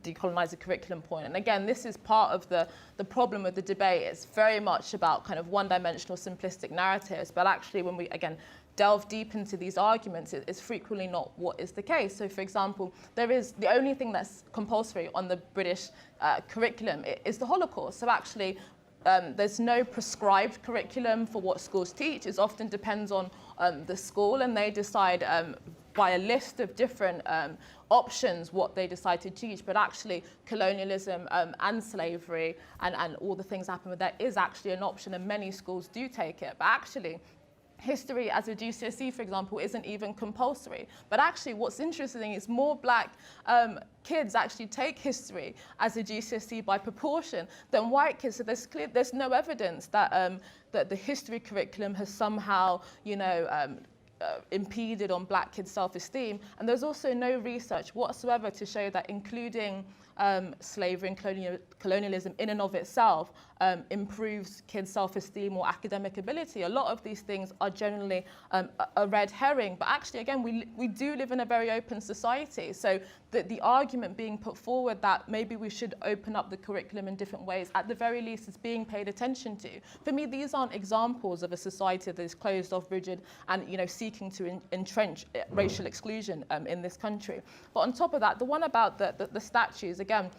decolonize the curriculum point. And again, this is part of the problem with the debate. It's very much about kind of one-dimensional, simplistic narratives, but actually when we, again, delve deep into these arguments, it's frequently not what is the case. So for example, there is the only thing that's compulsory on the British curriculum is the Holocaust. So actually, there's no prescribed curriculum for what schools teach. It often depends on the school, and they decide by a list of different options what they decide to teach. But actually, colonialism and slavery and all the things that happen with that is actually an option, and many schools do take it. But actually, history as a GCSE, for example, isn't even compulsory. But actually what's interesting is more black kids actually take history as a GCSE by proportion than white kids. So there's no evidence that, that the history curriculum has somehow, you know, impeded on black kids' self-esteem. And there's also no research whatsoever to show that including slavery and colonialism in and of itself improves kids' self-esteem or academic ability. A lot of these things are generally a red herring, but actually, again, we do live in a very open society. So the argument being put forward that maybe we should open up the curriculum in different ways, at the very least, is being paid attention to. For me, these aren't examples of a society that is closed off, rigid, and, you know, seeking to entrench racial exclusion in this country. But on top of that, the one about the statues, again,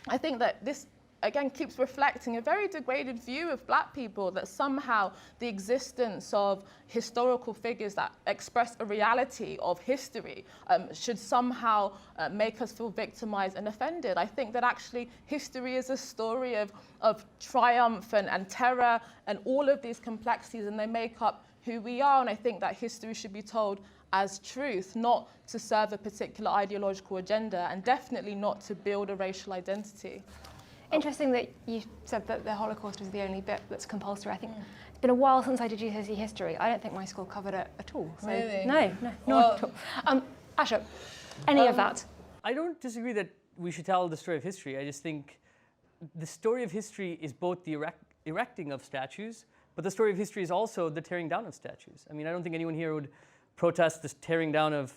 I think that this, again, keeps reflecting a very degraded view of black people, that somehow the existence of historical figures that express a reality of history should somehow make us feel victimized and offended. I think that actually history is a story of triumph and terror and all of these complexities, and they make up who we are. And I think that history should be told as truth, not to serve a particular ideological agenda, and definitely not to build a racial identity. Interesting that you said that the Holocaust was the only bit that's compulsory. I think it's been a while since I did GCSE history. I don't think my school covered it at all. So Really? No, not at all. Asha, any of that? I don't disagree that we should tell the story of history. I just think the story of history is both the erecting of statues, but the story of history is also the tearing down of statues. I mean, I don't think anyone here would protest the tearing down of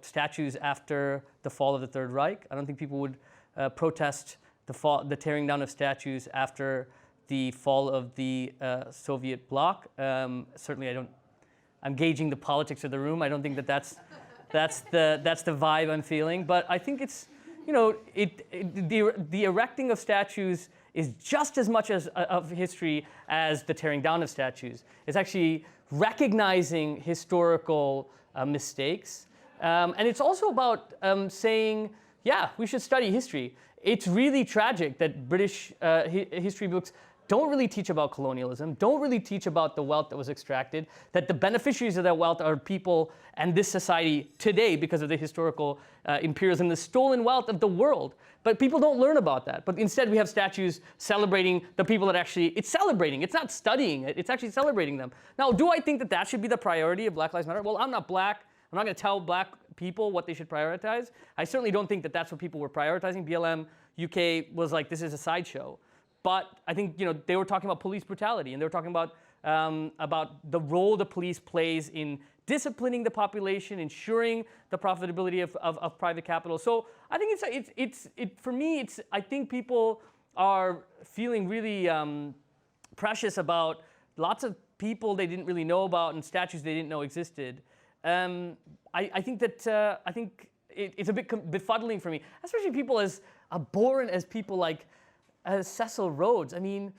statues after the fall of the Third Reich. I don't think people would protest the tearing down of statues after the fall of the Soviet bloc. Certainly, I'm gauging the politics of the room. I don't think that's the vibe I'm feeling. But I think it's, the erecting of statues is just as much of history as the tearing down of statues. It's actually recognizing historical mistakes. And it's also about saying, yeah, we should study history. It's really tragic that British history books don't really teach about colonialism, don't really teach about the wealth that was extracted, that the beneficiaries of that wealth are people and this society today because of the historical imperialism, the stolen wealth of the world. But people don't learn about that. But instead we have statues celebrating the people that actually, it's celebrating, it's not studying it, it's actually celebrating them. Now, do I think that that should be the priority of Black Lives Matter? Well, I'm not black. I'm not going to tell black people what they should prioritize. I certainly don't think that that's what people were prioritizing. BLM UK was like, this is a sideshow. But I think they were talking about police brutality, and they were talking about the role the police plays in disciplining the population, ensuring the profitability of private capital. So I think for me, I think people are feeling really precious about lots of people they didn't really know about and statues they didn't know existed. I think it's a bit befuddling for me, especially people as abhorrent as people like Cecil Rhodes. I mean,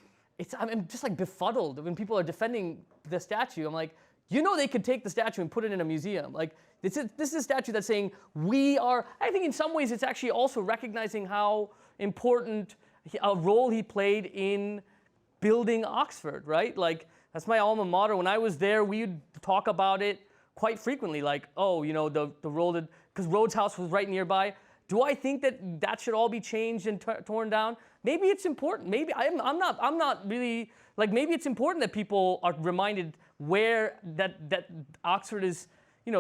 I'm just like befuddled when people are defending the statue. I'm like, they could take the statue and put it in a museum. Like, this is a statue that's saying I think in some ways it's actually also recognizing how important a role he played in building Oxford, right? Like, that's my alma mater. When I was there, we would talk about it quite frequently, like, the role that, because Rhodes House was right nearby. Do I think that should all be changed and torn down? Maybe it's important. Maybe I'm not really, like, maybe it's important that people are reminded where that Oxford is,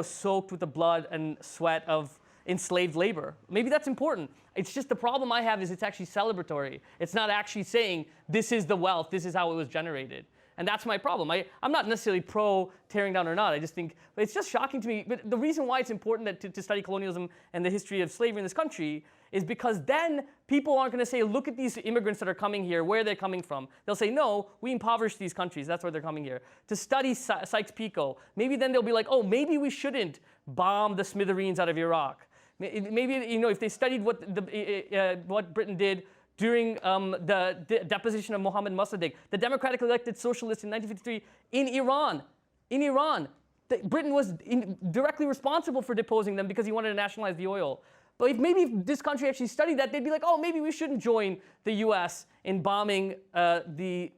soaked with the blood and sweat of enslaved labor. Maybe that's important. It's just the problem I have is it's actually celebratory. It's not actually saying this is the wealth, this is how it was generated. And that's my problem. I'm not necessarily pro tearing down or not. I just think it's just shocking to me. But the reason why it's important to study colonialism and the history of slavery in this country is because then people aren't going to say, look at these immigrants that are coming here, where they're coming from. They'll say, no, we impoverished these countries. That's why they're coming here. To study Sykes-Picot, maybe then they'll be like, oh, maybe we shouldn't bomb the smithereens out of Iraq. Maybe, if they studied what Britain did during the deposition of Mohammad Mossadegh, the democratically elected socialist in 1953 in Iran. Britain was directly responsible for deposing them because he wanted to nationalize the oil. But if this country actually studied that, they'd be like, oh, maybe we shouldn't join the US in bombing the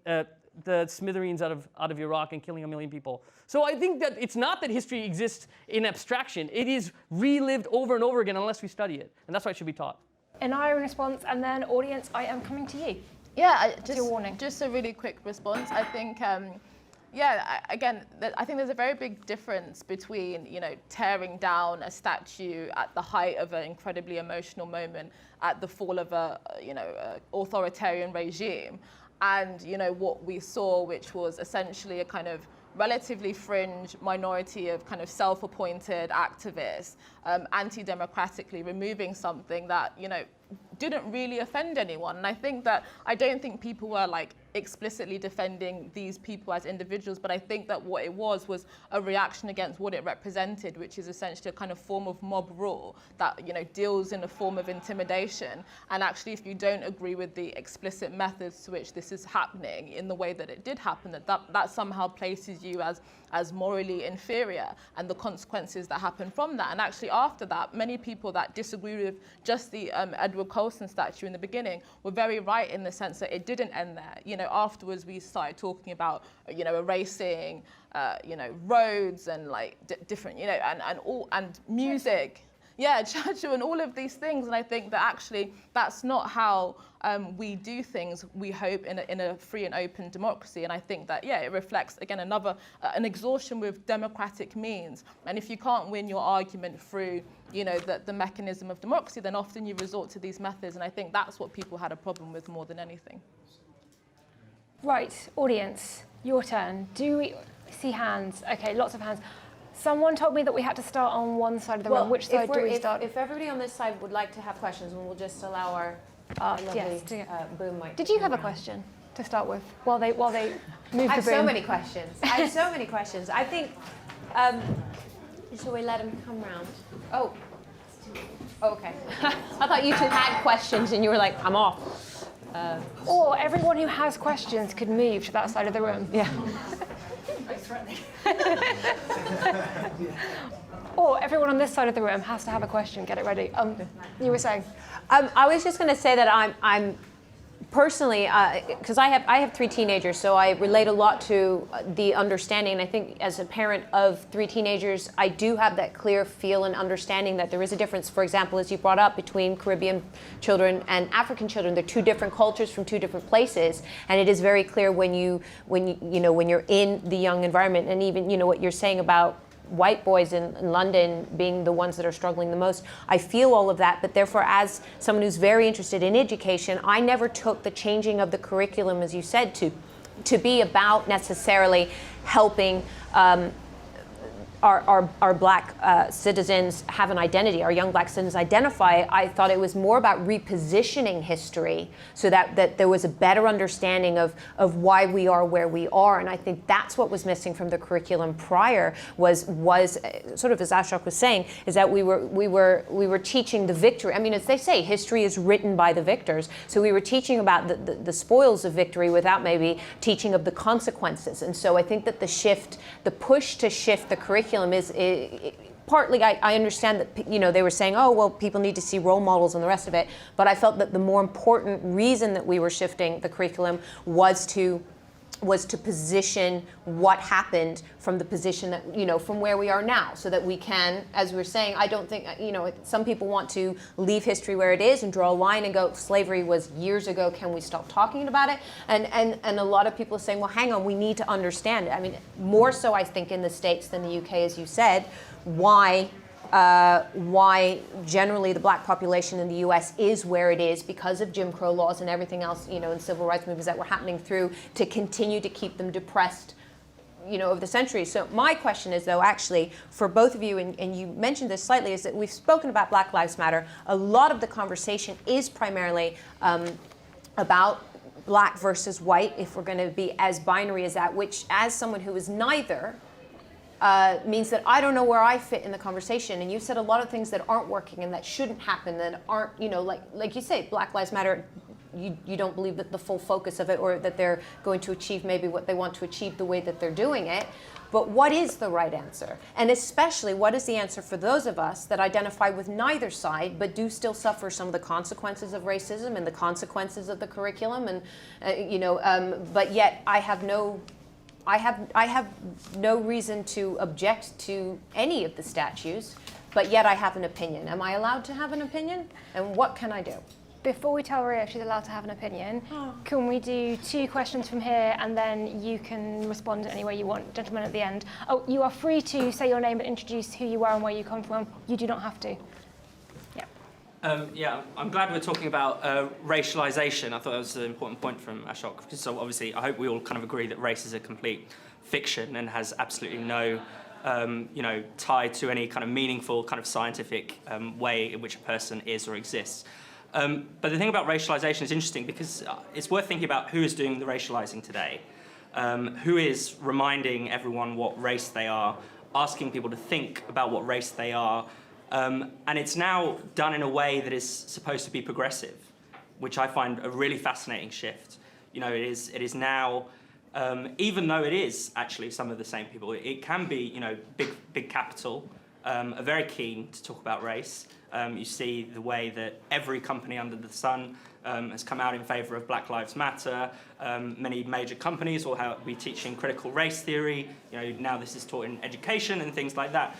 smithereens out of Iraq and killing 1 million people. So I think that it's not that history exists in abstraction. It is relived over and over again unless we study it. And that's why it should be taught. An iron response, and then audience, I am coming to you. Yeah, your warning. Just a really quick response. I think, I think there's a very big difference between, tearing down a statue at the height of an incredibly emotional moment at the fall of a authoritarian regime, and what we saw, which was essentially a kind of relatively fringe minority of kind of self-appointed activists anti-democratically removing something that didn't really offend anyone. And I don't think people were like explicitly defending these people as individuals, but I think that what it was a reaction against what it represented, which is essentially a kind of form of mob rule that deals in a form of intimidation. And actually, if you don't agree with the explicit methods to which this is happening in the way that it did happen, that somehow places you as morally inferior, and the consequences that happen from that. And actually, after that, many people that disagree with just the Edward Colston statue in the beginning were very right in the sense that it didn't end there. afterwards we started talking about, erasing, roads and like different, and music. Yeah, Churchill and all of these things. And I think that actually that's not how we do things, we hope, in a free and open democracy. And I think that, it reflects, again, an exhaustion with democratic means. And if you can't win your argument through, the mechanism of democracy, then often you resort to these methods. And I think that's what people had a problem with more than anything. Right, audience, your turn. Do we see hands? Okay, lots of hands. Someone told me that we had to start on one side of the room. Which side do we start? If everybody on this side would like to have questions, we'll just allow our lovely yes, boom mic. Did you have a question to start with while they move the boom? I have so many questions. I think, shall we let him come round? Oh, okay. I thought you two had questions and you were like, I'm off. Or everyone who has questions could move to that side of the room. Yeah. Or everyone on this side of the room has to have a question. Get it ready. You were saying? I was just going to say that I'm personally, because I have 3 teenagers, so I relate a lot to the understanding. And I think as a parent of 3 teenagers, I do have that clear feel and understanding that there is a difference, for example, as you brought up, between Caribbean children and African children. They're 2 different cultures from 2 different places, and it is very clear when you're in the young environment, and even what you're saying about white boys in London being the ones that are struggling the most. I feel all of that, but therefore, as someone who's very interested in education, I never took the changing of the curriculum, as you said, to be about necessarily helping our black citizens have an identity, our young black citizens identify. I thought it was more about repositioning history so that there was a better understanding of why we are where we are. And I think that's what was missing from the curriculum prior was sort of, as Ashok was saying, is that we were teaching the victory. I mean, as they say, history is written by the victors. So we were teaching about the spoils of victory without maybe teaching of the consequences. And so I think that the push to shift the curriculum is partly, I understand that they were saying, oh, well, people need to see role models and the rest of it, but I felt that the more important reason that we were shifting the curriculum was to position what happened from the position that, from where we are now, so that we can, as we're saying, I don't think, some people want to leave history where it is and draw a line and go, slavery was years ago, can we stop talking about it? And a lot of people are saying, well, hang on, we need to understand it. I mean, more so, I think, in the States than the UK, as you said, why generally the black population in the US is where it is because of Jim Crow laws and everything else, and civil rights movements that were happening through to continue to keep them depressed, over the centuries. So my question is, though, actually, for both of you, and you mentioned this slightly, is that we've spoken about Black Lives Matter. A lot of the conversation is primarily about black versus white, if we're going to be as binary as that, which, as someone who is neither, means that I don't know where I fit in the conversation. And you said a lot of things that aren't working and that shouldn't happen, that aren't, like you say, Black Lives Matter, you don't believe that the full focus of it, or that they're going to achieve maybe what they want to achieve the way that they're doing it. But what is the right answer? And especially, what is the answer for those of us that identify with neither side, but do still suffer some of the consequences of racism and the consequences of the curriculum, and but yet I have no reason to object to any of the statues, but yet I have an opinion. Am I allowed to have an opinion? And what can I do? Before we tell Ria she's allowed to have an opinion, can we do 2 questions from here, and then you can respond any way you want, gentlemen, at the end. Oh, you are free to say your name and introduce who you are and where you come from. You do not have to. Yeah, I'm glad we're talking about racialization. I thought that was an important point from Ashok. So obviously, I hope we all kind of agree that race is a complete fiction and has absolutely no, tie to any kind of meaningful, kind of scientific way in which a person is or exists. But the thing about racialization is interesting because it's worth thinking about who is doing the racializing today, who is reminding everyone what race they are, asking people to think about what race they are. And it's now done in a way that is supposed to be progressive, which I find a really fascinating shift. It is now, even though it is actually some of the same people, it can be, big capital, are very keen to talk about race. You see the way that every company under the sun has come out in favour of Black Lives Matter. Many major companies will be teaching critical race theory. Now this is taught in education and things like that.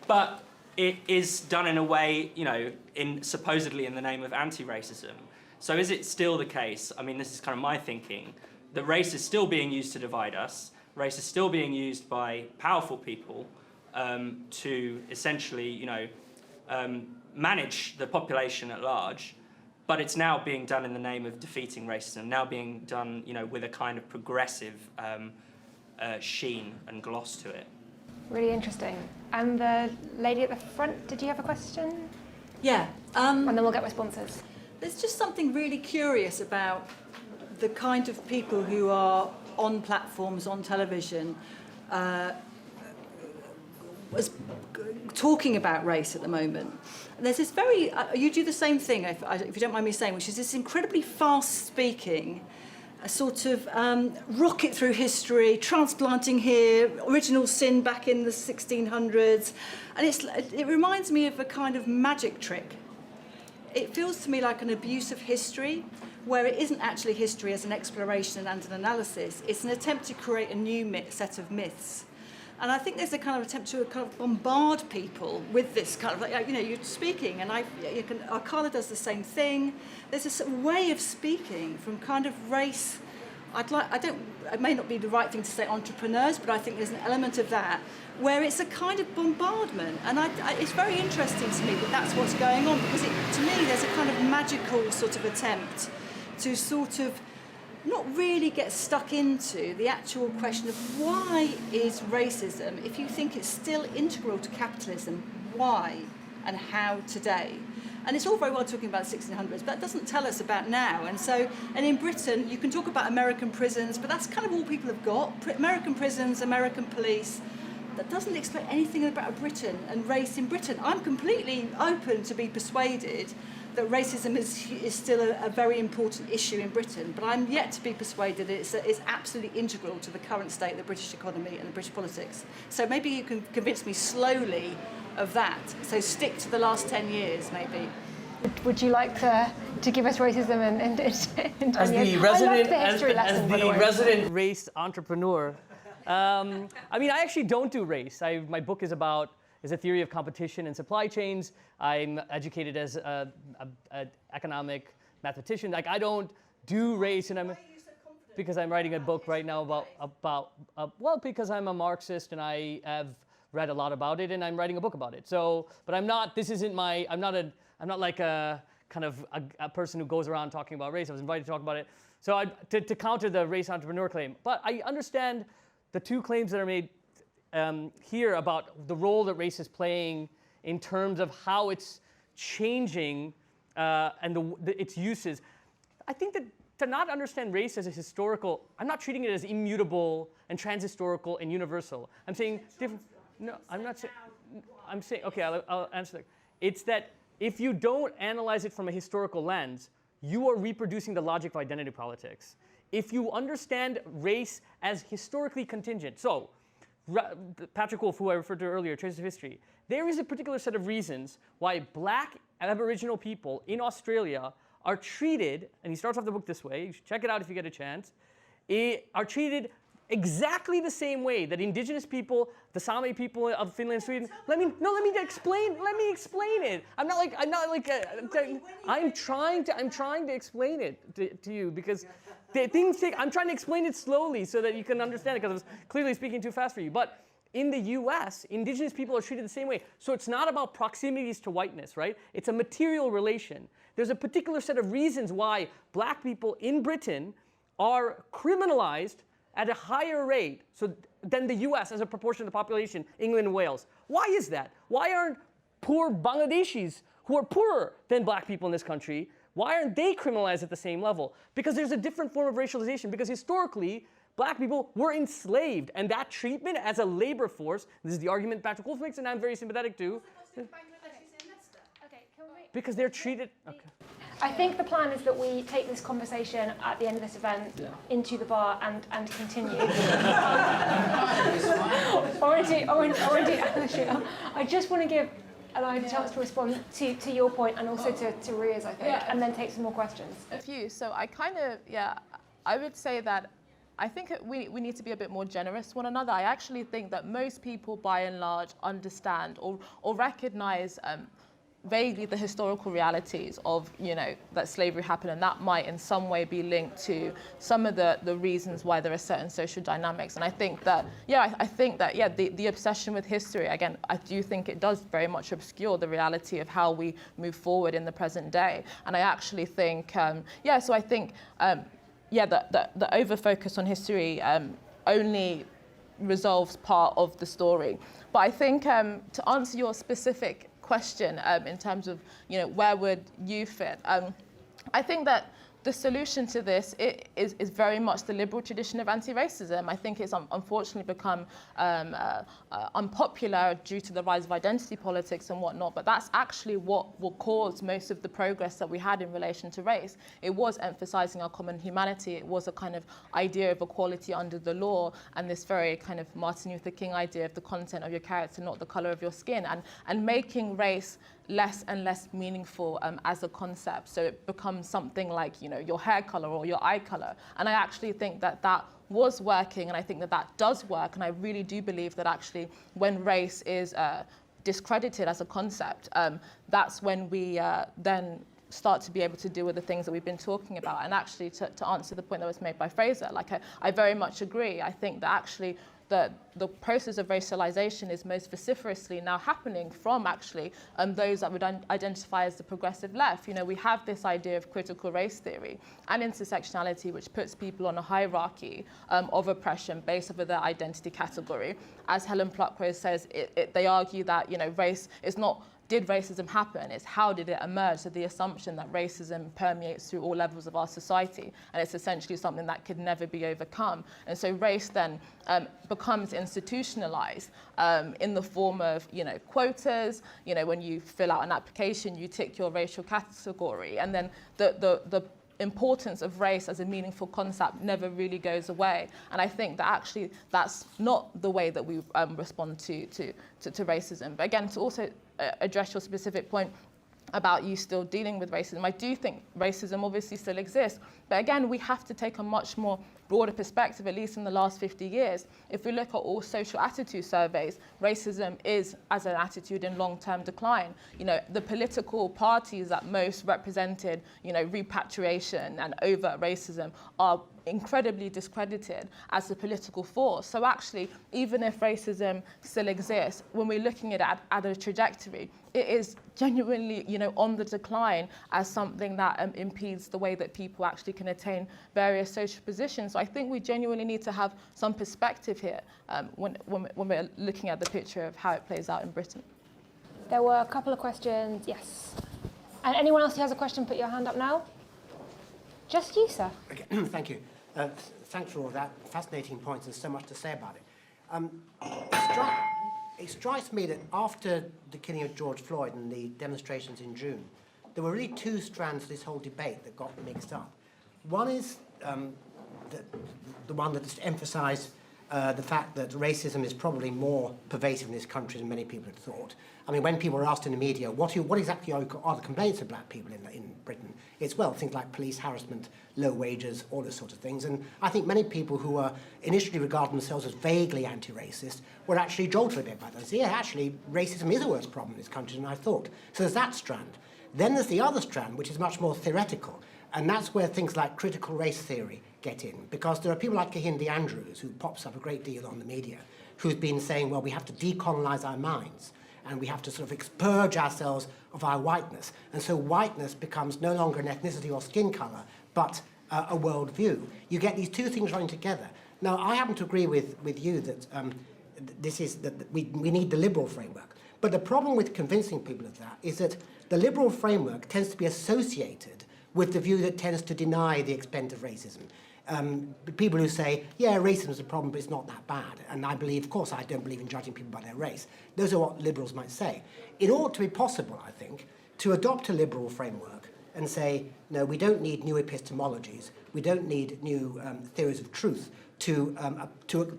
But it is done in a way, supposedly in the name of anti-racism. So is it still the case, I mean, this is kind of my thinking, that race is still being used to divide us, race is still being used by powerful people to essentially, manage the population at large, but it's now being done in the name of defeating racism, now being done, with a kind of progressive sheen and gloss to it. Really interesting. And the lady at the front, did you have a question? Yeah. And then we'll get responses. There's just something really curious about the kind of people who are on platforms, on television, talking about race at the moment. And there's this very, you do the same thing, if you don't mind me saying, which is this incredibly fast-speaking, a sort of rocket through history, transplanting here, original sin back in the 1600s. And it reminds me of a kind of magic trick. It feels to me like an abuse of history, where it isn't actually history as an exploration and an analysis. It's an attempt to create a new set of myths. And I think there's a kind of attempt to kind of bombard people with this kind of, you're speaking, and Carla does the same thing. There's this way of speaking from kind of race. It may not be the right thing to say entrepreneurs, but I think there's an element of that where it's a kind of bombardment. And it's very interesting to me that that's what's going on, because to me there's a kind of magical sort of attempt to sort of not really get stuck into the actual question of why is racism, if you think it's still integral to capitalism, why and how today? And it's all very well talking about the 1600s, but that doesn't tell us about now. And in Britain, you can talk about American prisons, but that's kind of all people have got. American prisons, American police. That doesn't explain anything about Britain and race in Britain. I'm completely open to be persuaded that racism is still a very important issue in Britain, but I'm yet to be persuaded it's absolutely integral to the current state of the British economy and the British politics. So maybe you can convince me slowly of that. So stick to the last 10 years, maybe. Would you like to give us racism in 10 As years? the resident, I loved the history lesson, by the way. resident race entrepreneur, I actually don't do race. My book is a theory of competition and supply chains. I'm educated as an economic mathematician. I don't do race, and because I'm writing a book right now because I'm a Marxist and I have read a lot about it, and I'm writing a book about it. So, but I'm not. This isn't my. I'm not like a kind of a person who goes around talking about race. I was invited to talk about it. So to counter the race entrepreneur claim, but I understand the two claims that are made here about the role that race is playing in terms of how it's changing and its uses. I think that to not understand race as a historical, I'm not treating it as immutable and transhistorical and universal. I'm saying different. No, I'm not saying. I'm saying, okay, I'll answer that. It's that if you don't analyze it from a historical lens, you are reproducing the logic of identity politics. If you understand race as historically contingent, so Patrick Wolf, who I referred to earlier, Traces of History, there is a particular set of reasons why black Aboriginal people in Australia are treated, and he starts off the book this way, you should check it out if you get a chance, are treated exactly the same way that indigenous people, the Sami people of Finland and Sweden. Let me explain it. I'm trying to explain it to you because I'm trying to explain it slowly so that you can understand it, because I was clearly speaking too fast for you. But in the US, indigenous people are treated the same way. So it's not about proximities to whiteness, right? It's a material relation. There's a particular set of reasons why black people in Britain are criminalized at a higher rate than the US as a proportion of the population, England and Wales. Why is that? Why aren't poor Bangladeshis, who are poorer than black people in this country, why aren't they criminalized at the same level? Because there's a different form of racialization, because historically, black people were enslaved, and that treatment as a labor force, this is the argument Patrick Wolf makes, and I'm very sympathetic to. Because they're treated, okay. I think the plan is that we take this conversation at the end of this event into the bar and continue. or indeed, actually, I just want to give Eliza a chance to respond to your point and also to Ria's, I think, and then take some more questions. A few. So I would say that I think we need to be a bit more generous to one another. I actually think that most people, by and large, understand or recognize vaguely the historical realities of, that slavery happened, and that might in some way be linked to some of the reasons why there are certain social dynamics. And I think that, the obsession with history, again, I do think it does very much obscure the reality of how we move forward in the present day. And I actually think, so I think, the over-focus on history only resolves part of the story. But I think to answer your specific question in terms of, where would you fit? I think that the solution to this is very much the liberal tradition of anti-racism. I think it's unfortunately become unpopular due to the rise of identity politics and whatnot, but that's actually what caused most of the progress that we had in relation to race. It was emphasizing our common humanity. It was a kind of idea of equality under the law, and this very kind of Martin Luther King idea of the content of your character, not the color of your skin, and making race less and less meaningful as a concept. So it becomes something like, your hair color or your eye color. And I actually think that was working, and I think that does work. And I really do believe that actually when race is discredited as a concept, that's when we then start to be able to deal with the things that we've been talking about. And actually to answer the point that was made by Fraser, I very much agree. I think that actually the process of racialization is most vociferously now happening from actually those that would identify as the progressive left. We have this idea of critical race theory and intersectionality, which puts people on a hierarchy of oppression based over their identity category. As Helen Pluckrose says, they argue that race is not did racism happen? It's how did it emerge? So the assumption that racism permeates through all levels of our society, and it's essentially something that could never be overcome. And so race then becomes institutionalized in the form of, quotas. When you fill out an application, you tick your racial category, and then the importance of race as a meaningful concept never really goes away. And I think that actually that's not the way that we respond to racism. But again, to also address your specific point about you still dealing with racism, I do think racism obviously still exists. But again, we have to take a much more broader perspective, at least in the last 50 years. If we look at all social attitude surveys, racism is, as an attitude, in long-term decline. The political parties that most represented, repatriation and overt racism are incredibly discredited as a political force. So actually, even if racism still exists, when we're looking at it at a trajectory, it is genuinely, on the decline as something that impedes the way that people actually can attain various social positions. So I think we genuinely need to have some perspective here when we're looking at the picture of how it plays out in Britain. There were a couple of questions, yes. And anyone else who has a question, put your hand up now. Just you, sir. Okay. Thank you. Thanks for all that. Fascinating points. There's so much to say about it. It strikes me that after the killing of George Floyd and the demonstrations in June, there were really two strands to this whole debate that got mixed up. One is the one that emphasised the fact that racism is probably more pervasive in this country than many people had thought. I mean, when people were asked in the media, what exactly are the complaints of black people in Britain? It's, things like police harassment, low wages, all those sorts of things. And I think many people who were initially regarding themselves as vaguely anti-racist were actually jolted a bit by that. So, yeah, actually, racism is a worse problem in this country than I thought. So there's that strand. Then there's the other strand, which is much more theoretical. And that's where things like critical race theory get in. Because there are people like Kehinde Andrews, who pops up a great deal on the media, who's been saying, we have to decolonize our minds. And we have to sort of expurge ourselves of our whiteness. And so whiteness becomes no longer an ethnicity or skin colour, but a worldview. You get these two things running together. Now, I happen to agree with you that we need the liberal framework. But the problem with convincing people of that is that the liberal framework tends to be associated with the view that tends to deny the extent of racism. People who say, racism is a problem, but it's not that bad. And I believe, of course, I don't believe in judging people by their race. Those are what liberals might say. It ought to be possible, I think, to adopt a liberal framework and say, no, we don't need new epistemologies, we don't need new theories of truth to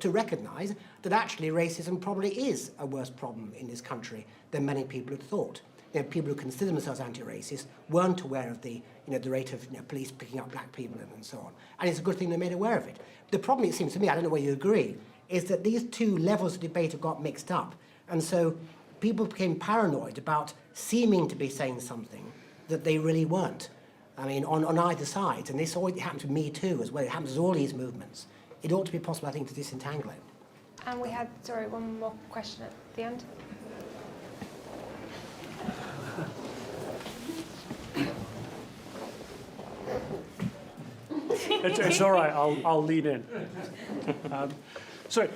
recognise that actually racism probably is a worse problem in this country than many people had thought. People who consider themselves anti-racist weren't aware of the rate of police picking up black people and so on. And it's a good thing they're made aware of it. The problem, it seems to me, I don't know whether you agree, is that these two levels of debate have got mixed up. And so people became paranoid about seeming to be saying something that they really weren't. I mean, on either side. And this always happened to Me Too as well. It happens to all these movements. It ought to be possible, I think, to disentangle it. And we had, sorry, one more question at the end. It's all right. I'll lean in. So,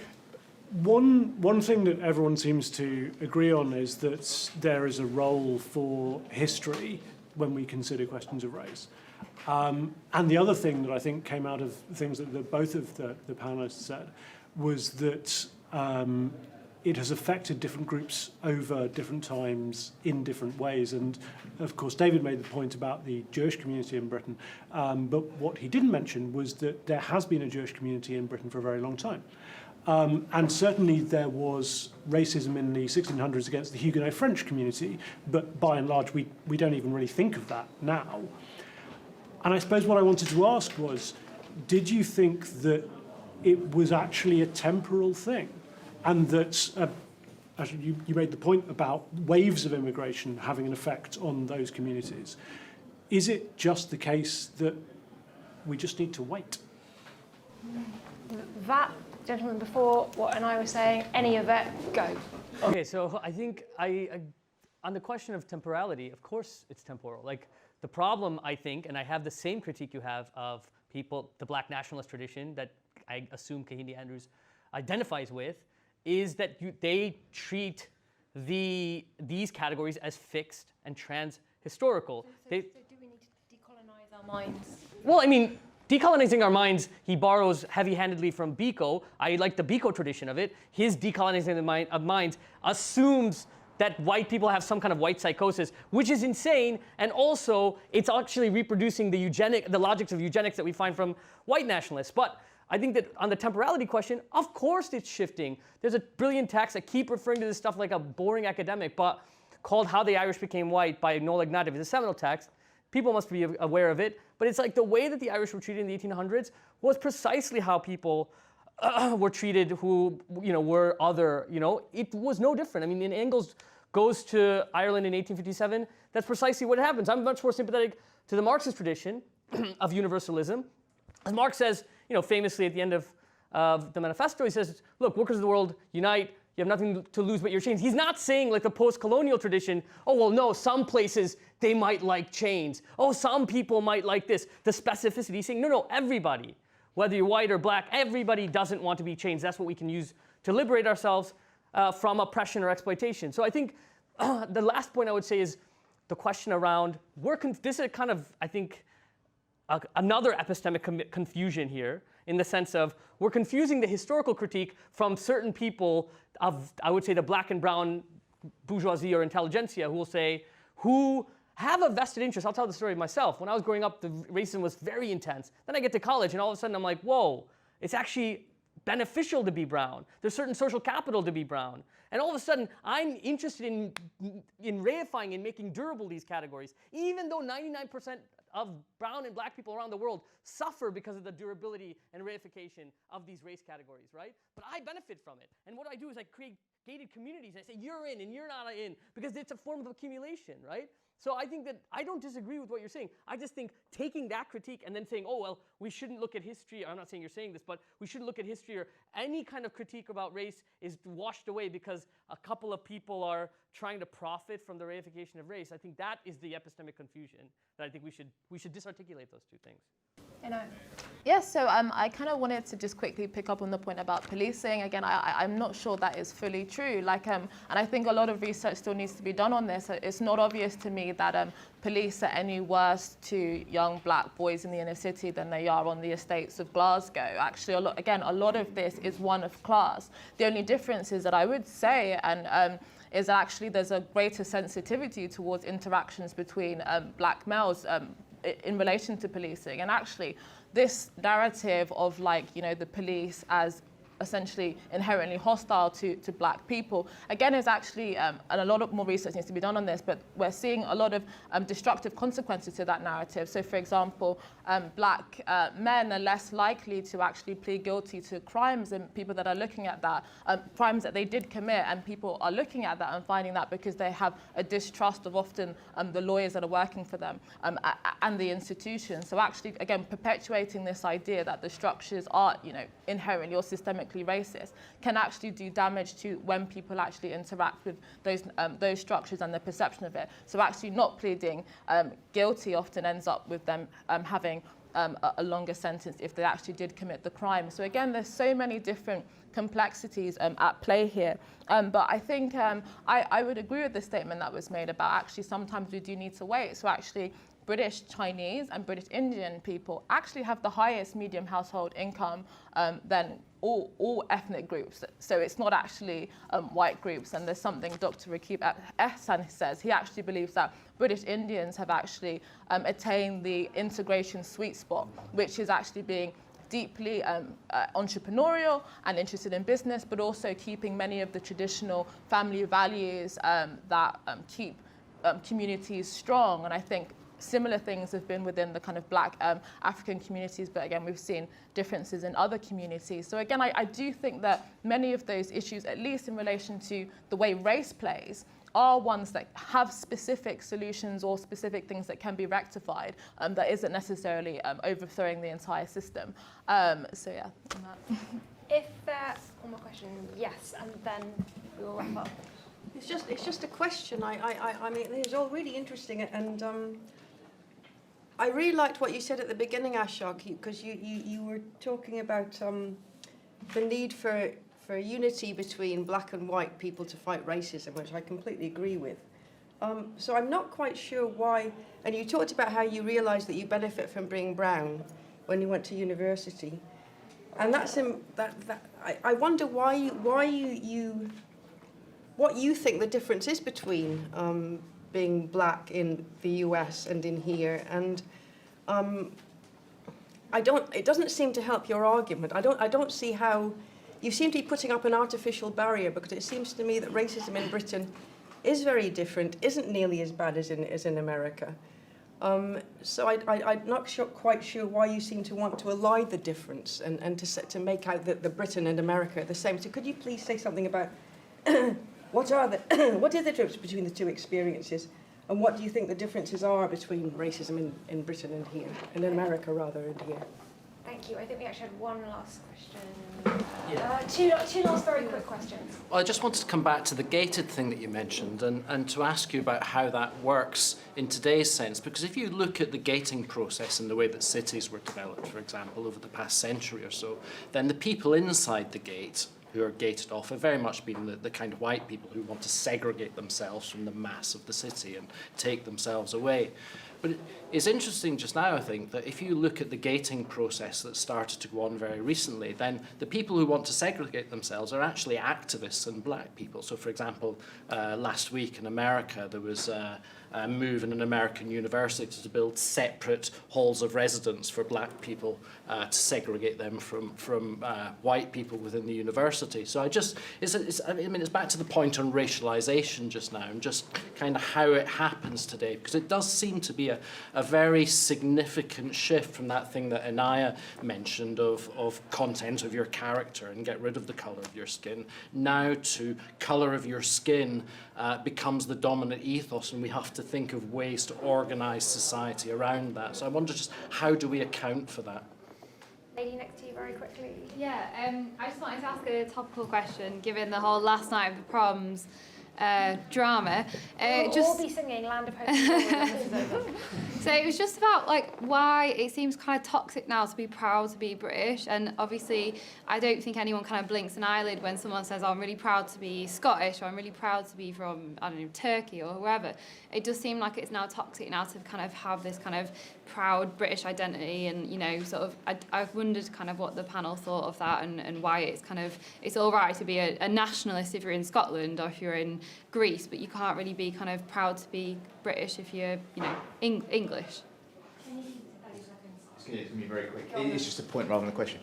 one thing that everyone seems to agree on is that there is a role for history when we consider questions of race. And the other thing that I think came out of things that both of the panelists said was that it has affected different groups over different times in different ways. And of course, David made the point about the Jewish community in Britain. But what he didn't mention was that there has been a Jewish community in Britain for a very long time. And certainly there was racism in the 1600s against the Huguenot French community, but by and large, we don't even really think of that now. And I suppose what I wanted to ask was, did you think that it was actually a temporal thing? And that, actually you made the point about waves of immigration having an effect on those communities. Is it just the case that we just need to wait? That gentleman before what and I were saying, any of it, go. Okay, so I think on the question of temporality, of course it's temporal. Like the problem, I think, and I have the same critique you have of people, the black nationalist tradition that I assume Kahindi Andrews identifies with, is that they treat these categories as fixed and trans-historical. So do we need to decolonize our minds? Well, I mean, decolonizing our minds, he borrows heavy-handedly from Biko. I like the Biko tradition of it. His decolonizing of minds assumes that white people have some kind of white psychosis, which is insane, and also it's actually reproducing the logics of eugenics that we find from white nationalists. But I think that on the temporality question, of course it's shifting. There's a brilliant text, I keep referring to this stuff like a boring academic, but called How the Irish Became White by Noel Ignatieff. It's a seminal text. People must be aware of it. But it's like the way that the Irish were treated in the 1800s was precisely how people were treated who were other. It was no different. I mean, in Engels goes to Ireland in 1857, that's precisely what happens. I'm much more sympathetic to the Marxist tradition of universalism. As Marx says, famously at the end of the manifesto, he says, look, workers of the world, unite. You have nothing to lose but your chains. He's not saying like the post-colonial tradition, oh, well, no, some places they might like chains. Oh, some people might like this. The specificity. He's saying, no, everybody, whether you're white or black, everybody doesn't want to be chains. That's what we can use to liberate ourselves from oppression or exploitation. So I think the last point I would say is the question around, this is kind of, I think, another epistemic confusion here, in the sense of we're confusing the historical critique from certain people of, I would say, the black and brown bourgeoisie or intelligentsia who have a vested interest. I'll tell the story myself. When I was growing up, the racism was very intense. Then I get to college, and all of a sudden I'm like, whoa, it's actually beneficial to be brown. There's certain social capital to be brown. And all of a sudden, I'm interested in reifying and making durable these categories, even though 99% of brown and black people around the world suffer because of the durability and reification of these race categories, right? But I benefit from it. And what I do is I create gated communities. I say, you're in and you're not in, because it's a form of accumulation, right? So I think that I don't disagree with what you're saying. I just think taking that critique and then saying, oh, well, we shouldn't look at history. I'm not saying you're saying this, but we shouldn't look at history, or any kind of critique about race is washed away because a couple of people are trying to profit from the reification of race. I think that is the epistemic confusion that I think we should disarticulate those two things. Yes, so I kind of wanted to just quickly pick up on the point about policing. Again, I'm not sure that is fully true. And I think a lot of research still needs to be done on this. It's not obvious to me that police are any worse to young black boys in the inner city than they are on the estates of Glasgow. Actually, a lot of this is one of class. The only difference is that I would say, and is that actually there's a greater sensitivity towards interactions between black males in relation to policing. And actually, this narrative of the police as essentially inherently hostile to black people, again, is actually, and a lot of more research needs to be done on this, but we're seeing a lot of destructive consequences to that narrative. So, for example, black men are less likely to actually plead guilty to crimes, and people that are looking at that, crimes that they did commit, and people are looking at that and finding that because they have a distrust of often the lawyers that are working for them and the institutions. So actually, again, perpetuating this idea that the structures are, inherently or systemically racist can actually do damage to when people actually interact with those structures and the perception of it. So actually not pleading guilty often ends up with them having a longer sentence if they actually did commit the crime. So again, there's so many different complexities at play here. But I think I would agree with the statement that was made about actually sometimes we do need to wait. So actually British Chinese and British Indian people actually have the highest median household income than all ethnic groups. So it's not actually white groups. And there's something Dr. Rakib Ehsan says. He actually believes that British Indians have actually attained the integration sweet spot, which is actually being deeply entrepreneurial and interested in business, but also keeping many of the traditional family values that keep communities strong. And I think similar things have been within the kind of black African communities, but again, we've seen differences in other communities. So again, I do think that many of those issues, at least in relation to the way race plays, are ones that have specific solutions or specific things that can be rectified that isn't necessarily overthrowing the entire system. So yeah, on that. If there's one more question, yes, and then we will wrap up. It's just a question. I mean, it's all really interesting, and I really liked what you said at the beginning, Ashok, because you were talking about the need for unity between black and white people to fight racism, which I completely agree with. So I'm not quite sure why, and you talked about how you realised that you benefit from being brown when you went to university, and I wonder what you think the difference is between being black in the US and in here, and it doesn't seem to help your argument. I don't see how. You seem to be putting up an artificial barrier, because it seems to me that racism in Britain is very different, isn't nearly as bad as in America. So I'm not quite sure why you seem to want to elide the difference and to make out that the Britain and America are the same. So could you please say something about what is the difference between the two experiences, and what do you think the differences are between racism in Britain and here, and in America rather, and here? Thank you. I think we actually had one last question. Yeah. Two last very quick questions. Well, I just wanted to come back to the gated thing that you mentioned and to ask you about how that works in today's sense. Because if you look at the gating process and the way that cities were developed, for example, over the past century or so, then the people inside the gate who are gated off have very much been the kind of white people who want to segregate themselves from the mass of the city and take themselves away. But it's interesting just now, I think, that if you look at the gating process that started to go on very recently, then the people who want to segregate themselves are actually activists and black people. So, for example, last week in America, there was a move in an American university to build separate halls of residence for black people to segregate them from white people within the university. So it's back to the point on racialization just now, and just kind of how it happens today, because it does seem to be a very significant shift from that thing that Inaya mentioned of content of your character and get rid of the color of your skin, now to color of your skin becomes the dominant ethos, and we have to think of ways to organize society around that. So I wonder just how do we account for that? Lady next to you, very quickly. Yeah, I just wanted to ask a topical question, given the whole last night of the proms drama. We'll all be singing Land of Hope and Joy when this is over. So it was just about why it seems kind of toxic now to be proud to be British, and obviously I don't think anyone kind of blinks an eyelid when someone says, oh, I'm really proud to be Scottish, or I'm really proud to be from, I don't know, Turkey or wherever. It does seem like it's now toxic now to kind of have this kind of proud British identity, and sort of I've wondered kind of what the panel thought of that, and why it's all right to be a nationalist if you're in Scotland, or if you're in Greece, but you can't really be kind of proud to be British if you're, you know, English. It's going to be very quick. It's just a point rather than a question.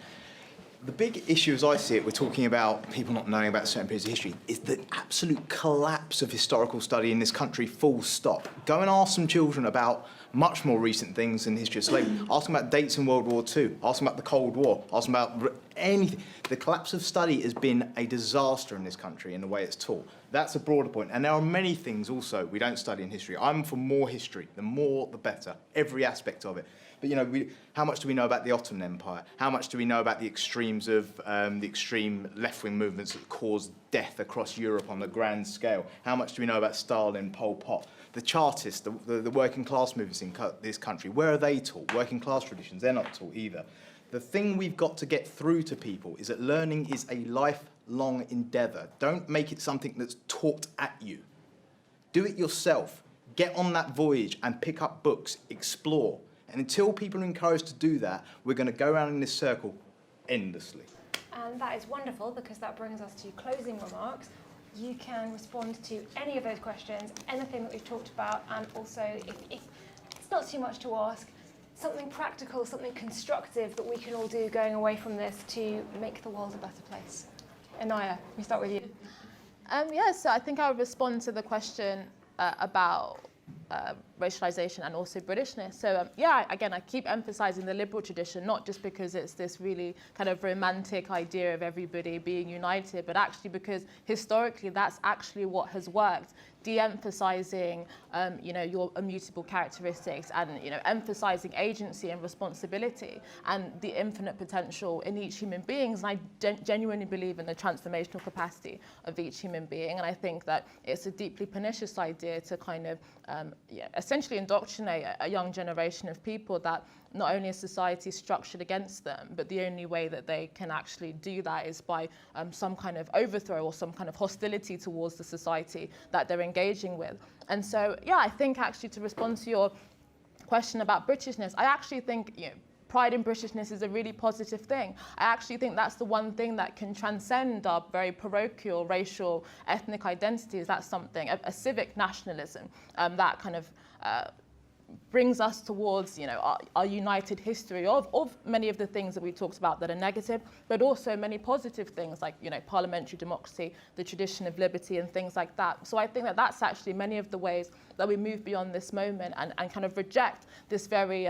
The big issue as I see it, we're talking about people not knowing about certain periods of history, is the absolute collapse of historical study in this country, full stop. Go and ask some children about much more recent things in the history of slavery. Ask them about dates in World War II. Ask them about the Cold War. Ask them about anything. The collapse of study has been a disaster in this country in the way it's taught. That's a broader point. And there are many things also we don't study in history. I'm for more history. The more, the better. Every aspect of it. But, you know, how much do we know about the Ottoman Empire? How much do we know about the extremes of the extreme left-wing movements that caused death across Europe on a grand scale? How much do we know about Stalin, Pol Pot? The Chartists, the working class movements in this country, where are they taught? Working class traditions, they're not taught either. The thing we've got to get through to people is that learning is a lifelong endeavour. Don't make it something that's taught at you. Do it yourself. Get on that voyage and pick up books, explore. And until people are encouraged to do that, we're going to go around in this circle endlessly. And that is wonderful, because that brings us to closing remarks. You can respond to any of those questions, anything that we've talked about, and also, if it's not too much to ask, something practical, something constructive that we can all do going away from this to make the world a better place. Inaya, we start with you. Yeah, so I think I would respond to the question about racialization and also Britishness. So yeah, again, I keep emphasizing the liberal tradition, not just because it's this really kind of romantic idea of everybody being united, but actually because historically that's actually what has worked. De-emphasizing, you know, your immutable characteristics, and, you know, emphasizing agency and responsibility and the infinite potential in each human being. And I genuinely believe in the transformational capacity of each human being. And I think that it's a deeply pernicious idea to kind of essentially indoctrinate a young generation of people that not only is society structured against them, but the only way that they can actually do that is by some kind of overthrow or some kind of hostility towards the society that they're engaging with. And so, yeah, I think actually, to respond to your question about Britishness, I actually think, you know, pride in Britishness is a really positive thing. I actually think that's the one thing that can transcend our very parochial, racial, ethnic identities. That's something, a civic nationalism that kind of brings us towards, you know, our united history of many of the things that we talked about that are negative, but also many positive things like, you know, parliamentary democracy, the tradition of liberty and things like that. So I think that that's actually many of the ways that we move beyond this moment and kind of reject this very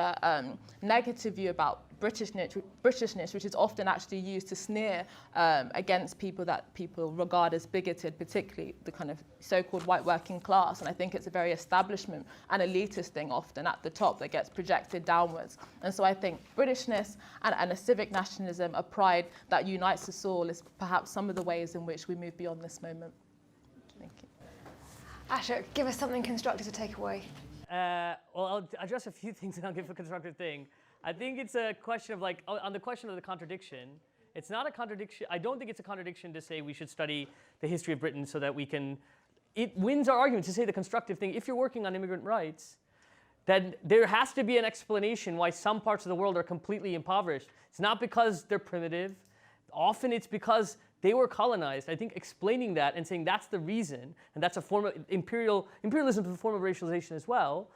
negative view about Britishness, which is often actually used to sneer against people that people regard as bigoted, particularly the kind of so-called white working class. And I think it's a very establishment and elitist thing often at the top that gets projected downwards. And so I think Britishness and a civic nationalism, a pride that unites us all, is perhaps some of the ways in which we move beyond this moment. Thank you. Ashok, give us something constructive to take away. Well, I'll address a few things and I'll give a constructive thing. I think it's a question of, like, on the question of the contradiction, it's not a contradiction. I don't think it's a contradiction to say we should study the history of Britain so that we can, it wins our argument to say the constructive thing. If you're working on immigrant rights, then there has to be an explanation why some parts of the world are completely impoverished. It's not because they're primitive. Often it's because they were colonized. I think explaining that and saying that's the reason, and that's a form of imperialism is a form of racialization as well,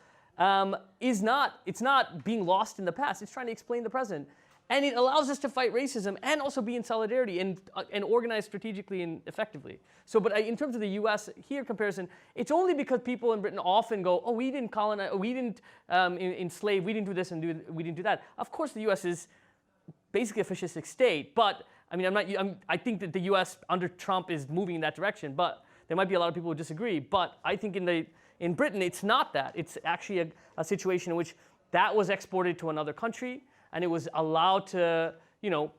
it's not being lost in the past. It's trying to explain the present. And it allows us to fight racism and also be in solidarity and organize strategically and effectively. So, but in terms of the US here comparison, it's only because people in Britain often go, oh, we didn't colonize, we didn't enslave, we didn't do this and we didn't do that. Of course, the US is basically a fascistic state, but I mean, I think that the US under Trump is moving in that direction, but there might be a lot of people who disagree. But I think in Britain, it's not that. It's actually a situation in which that was exported to another country, and it was allowed to, you know,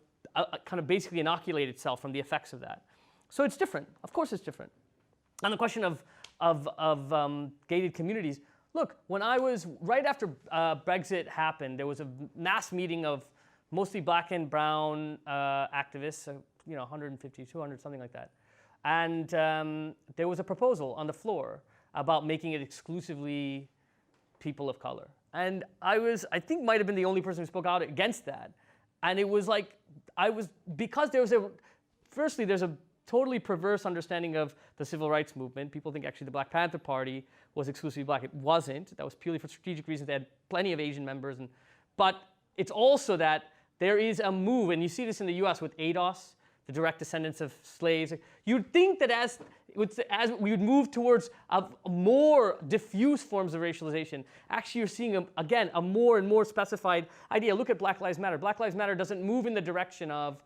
kind of basically inoculate itself from the effects of that. So it's different. Of course it's different. On the question of gated communities, look, when I was, right after Brexit happened, there was a mass meeting of mostly black and brown activists, you know, 150, 200, something like that. And there was a proposal on the floor about making it exclusively people of color. And I think might have been the only person who spoke out against that. And it was like, because there was firstly, there's a totally perverse understanding of the civil rights movement. People think actually the Black Panther Party was exclusively black. It wasn't. That was purely for strategic reasons. They had plenty of Asian members. But it's also that there is a move, and you see this in the US with ADOS, the direct descendants of slaves. You'd think that as we would move towards a more diffuse forms of racialization, actually you're seeing, again, a more and more specified idea. Look at Black Lives Matter. Black Lives Matter doesn't move in the direction of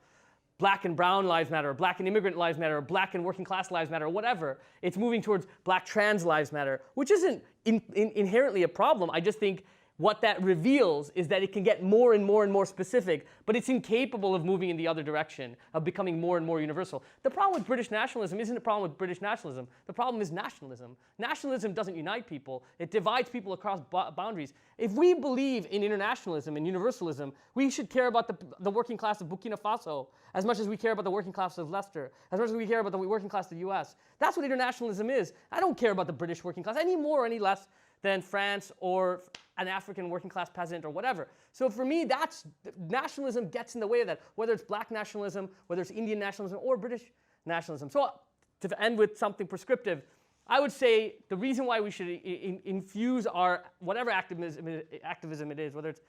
Black and brown lives matter, or Black and immigrant lives matter, or Black and working class lives matter, or whatever. It's moving towards Black trans lives matter, which isn't inherently a problem. I just think what that reveals is that it can get more and more and more specific, but it's incapable of moving in the other direction, of becoming more and more universal. The problem with British nationalism isn't a problem with British nationalism. The problem is nationalism. Nationalism doesn't unite people. It divides people across boundaries. If we believe in internationalism and universalism, we should care about the working class of Burkina Faso as much as we care about the working class of Leicester, as much as we care about the working class of the US. That's what internationalism is. I don't care about the British working class any more or any less than France or an African working class peasant or whatever. So for me, nationalism gets in the way of that, whether it's black nationalism, whether it's Indian nationalism, or British nationalism. So to end with something prescriptive, I would say the reason why we should infuse our whatever activism it is, whether it's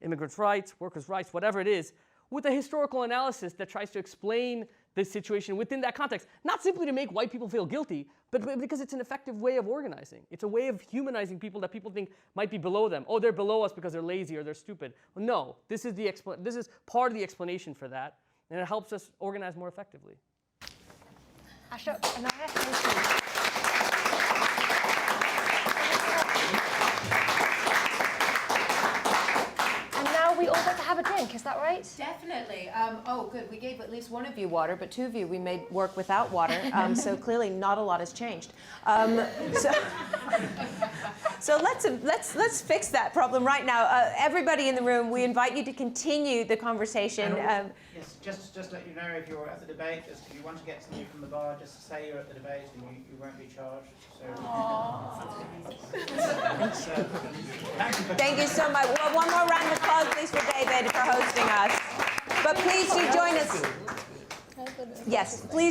immigrants' rights, workers' rights, whatever it is, with a historical analysis that tries to explain the situation within that context, not simply to make white people feel guilty, but because it's an effective way of organizing. It's a way of humanizing people that people think might be below them. Oh, they're below us because they're lazy or they're stupid. Well, no, this is part of the explanation for that, and it helps us organize more effectively. Ashok, Anaya, thank you. We all got to have a drink, is that right? Definitely. Oh, good. We gave at least one of you water, but two of you we made work without water. So clearly, not a lot has changed. So let's fix that problem right now. Everybody in the room, we invite you to continue the conversation. Yes, just let you know if you're at the debate, if you want to get something from the bar, just say you're at the debate and you won't be charged. So, Thank you so much. Well, one more round of applause, please, for David for hosting us. But please do join us. Yes, please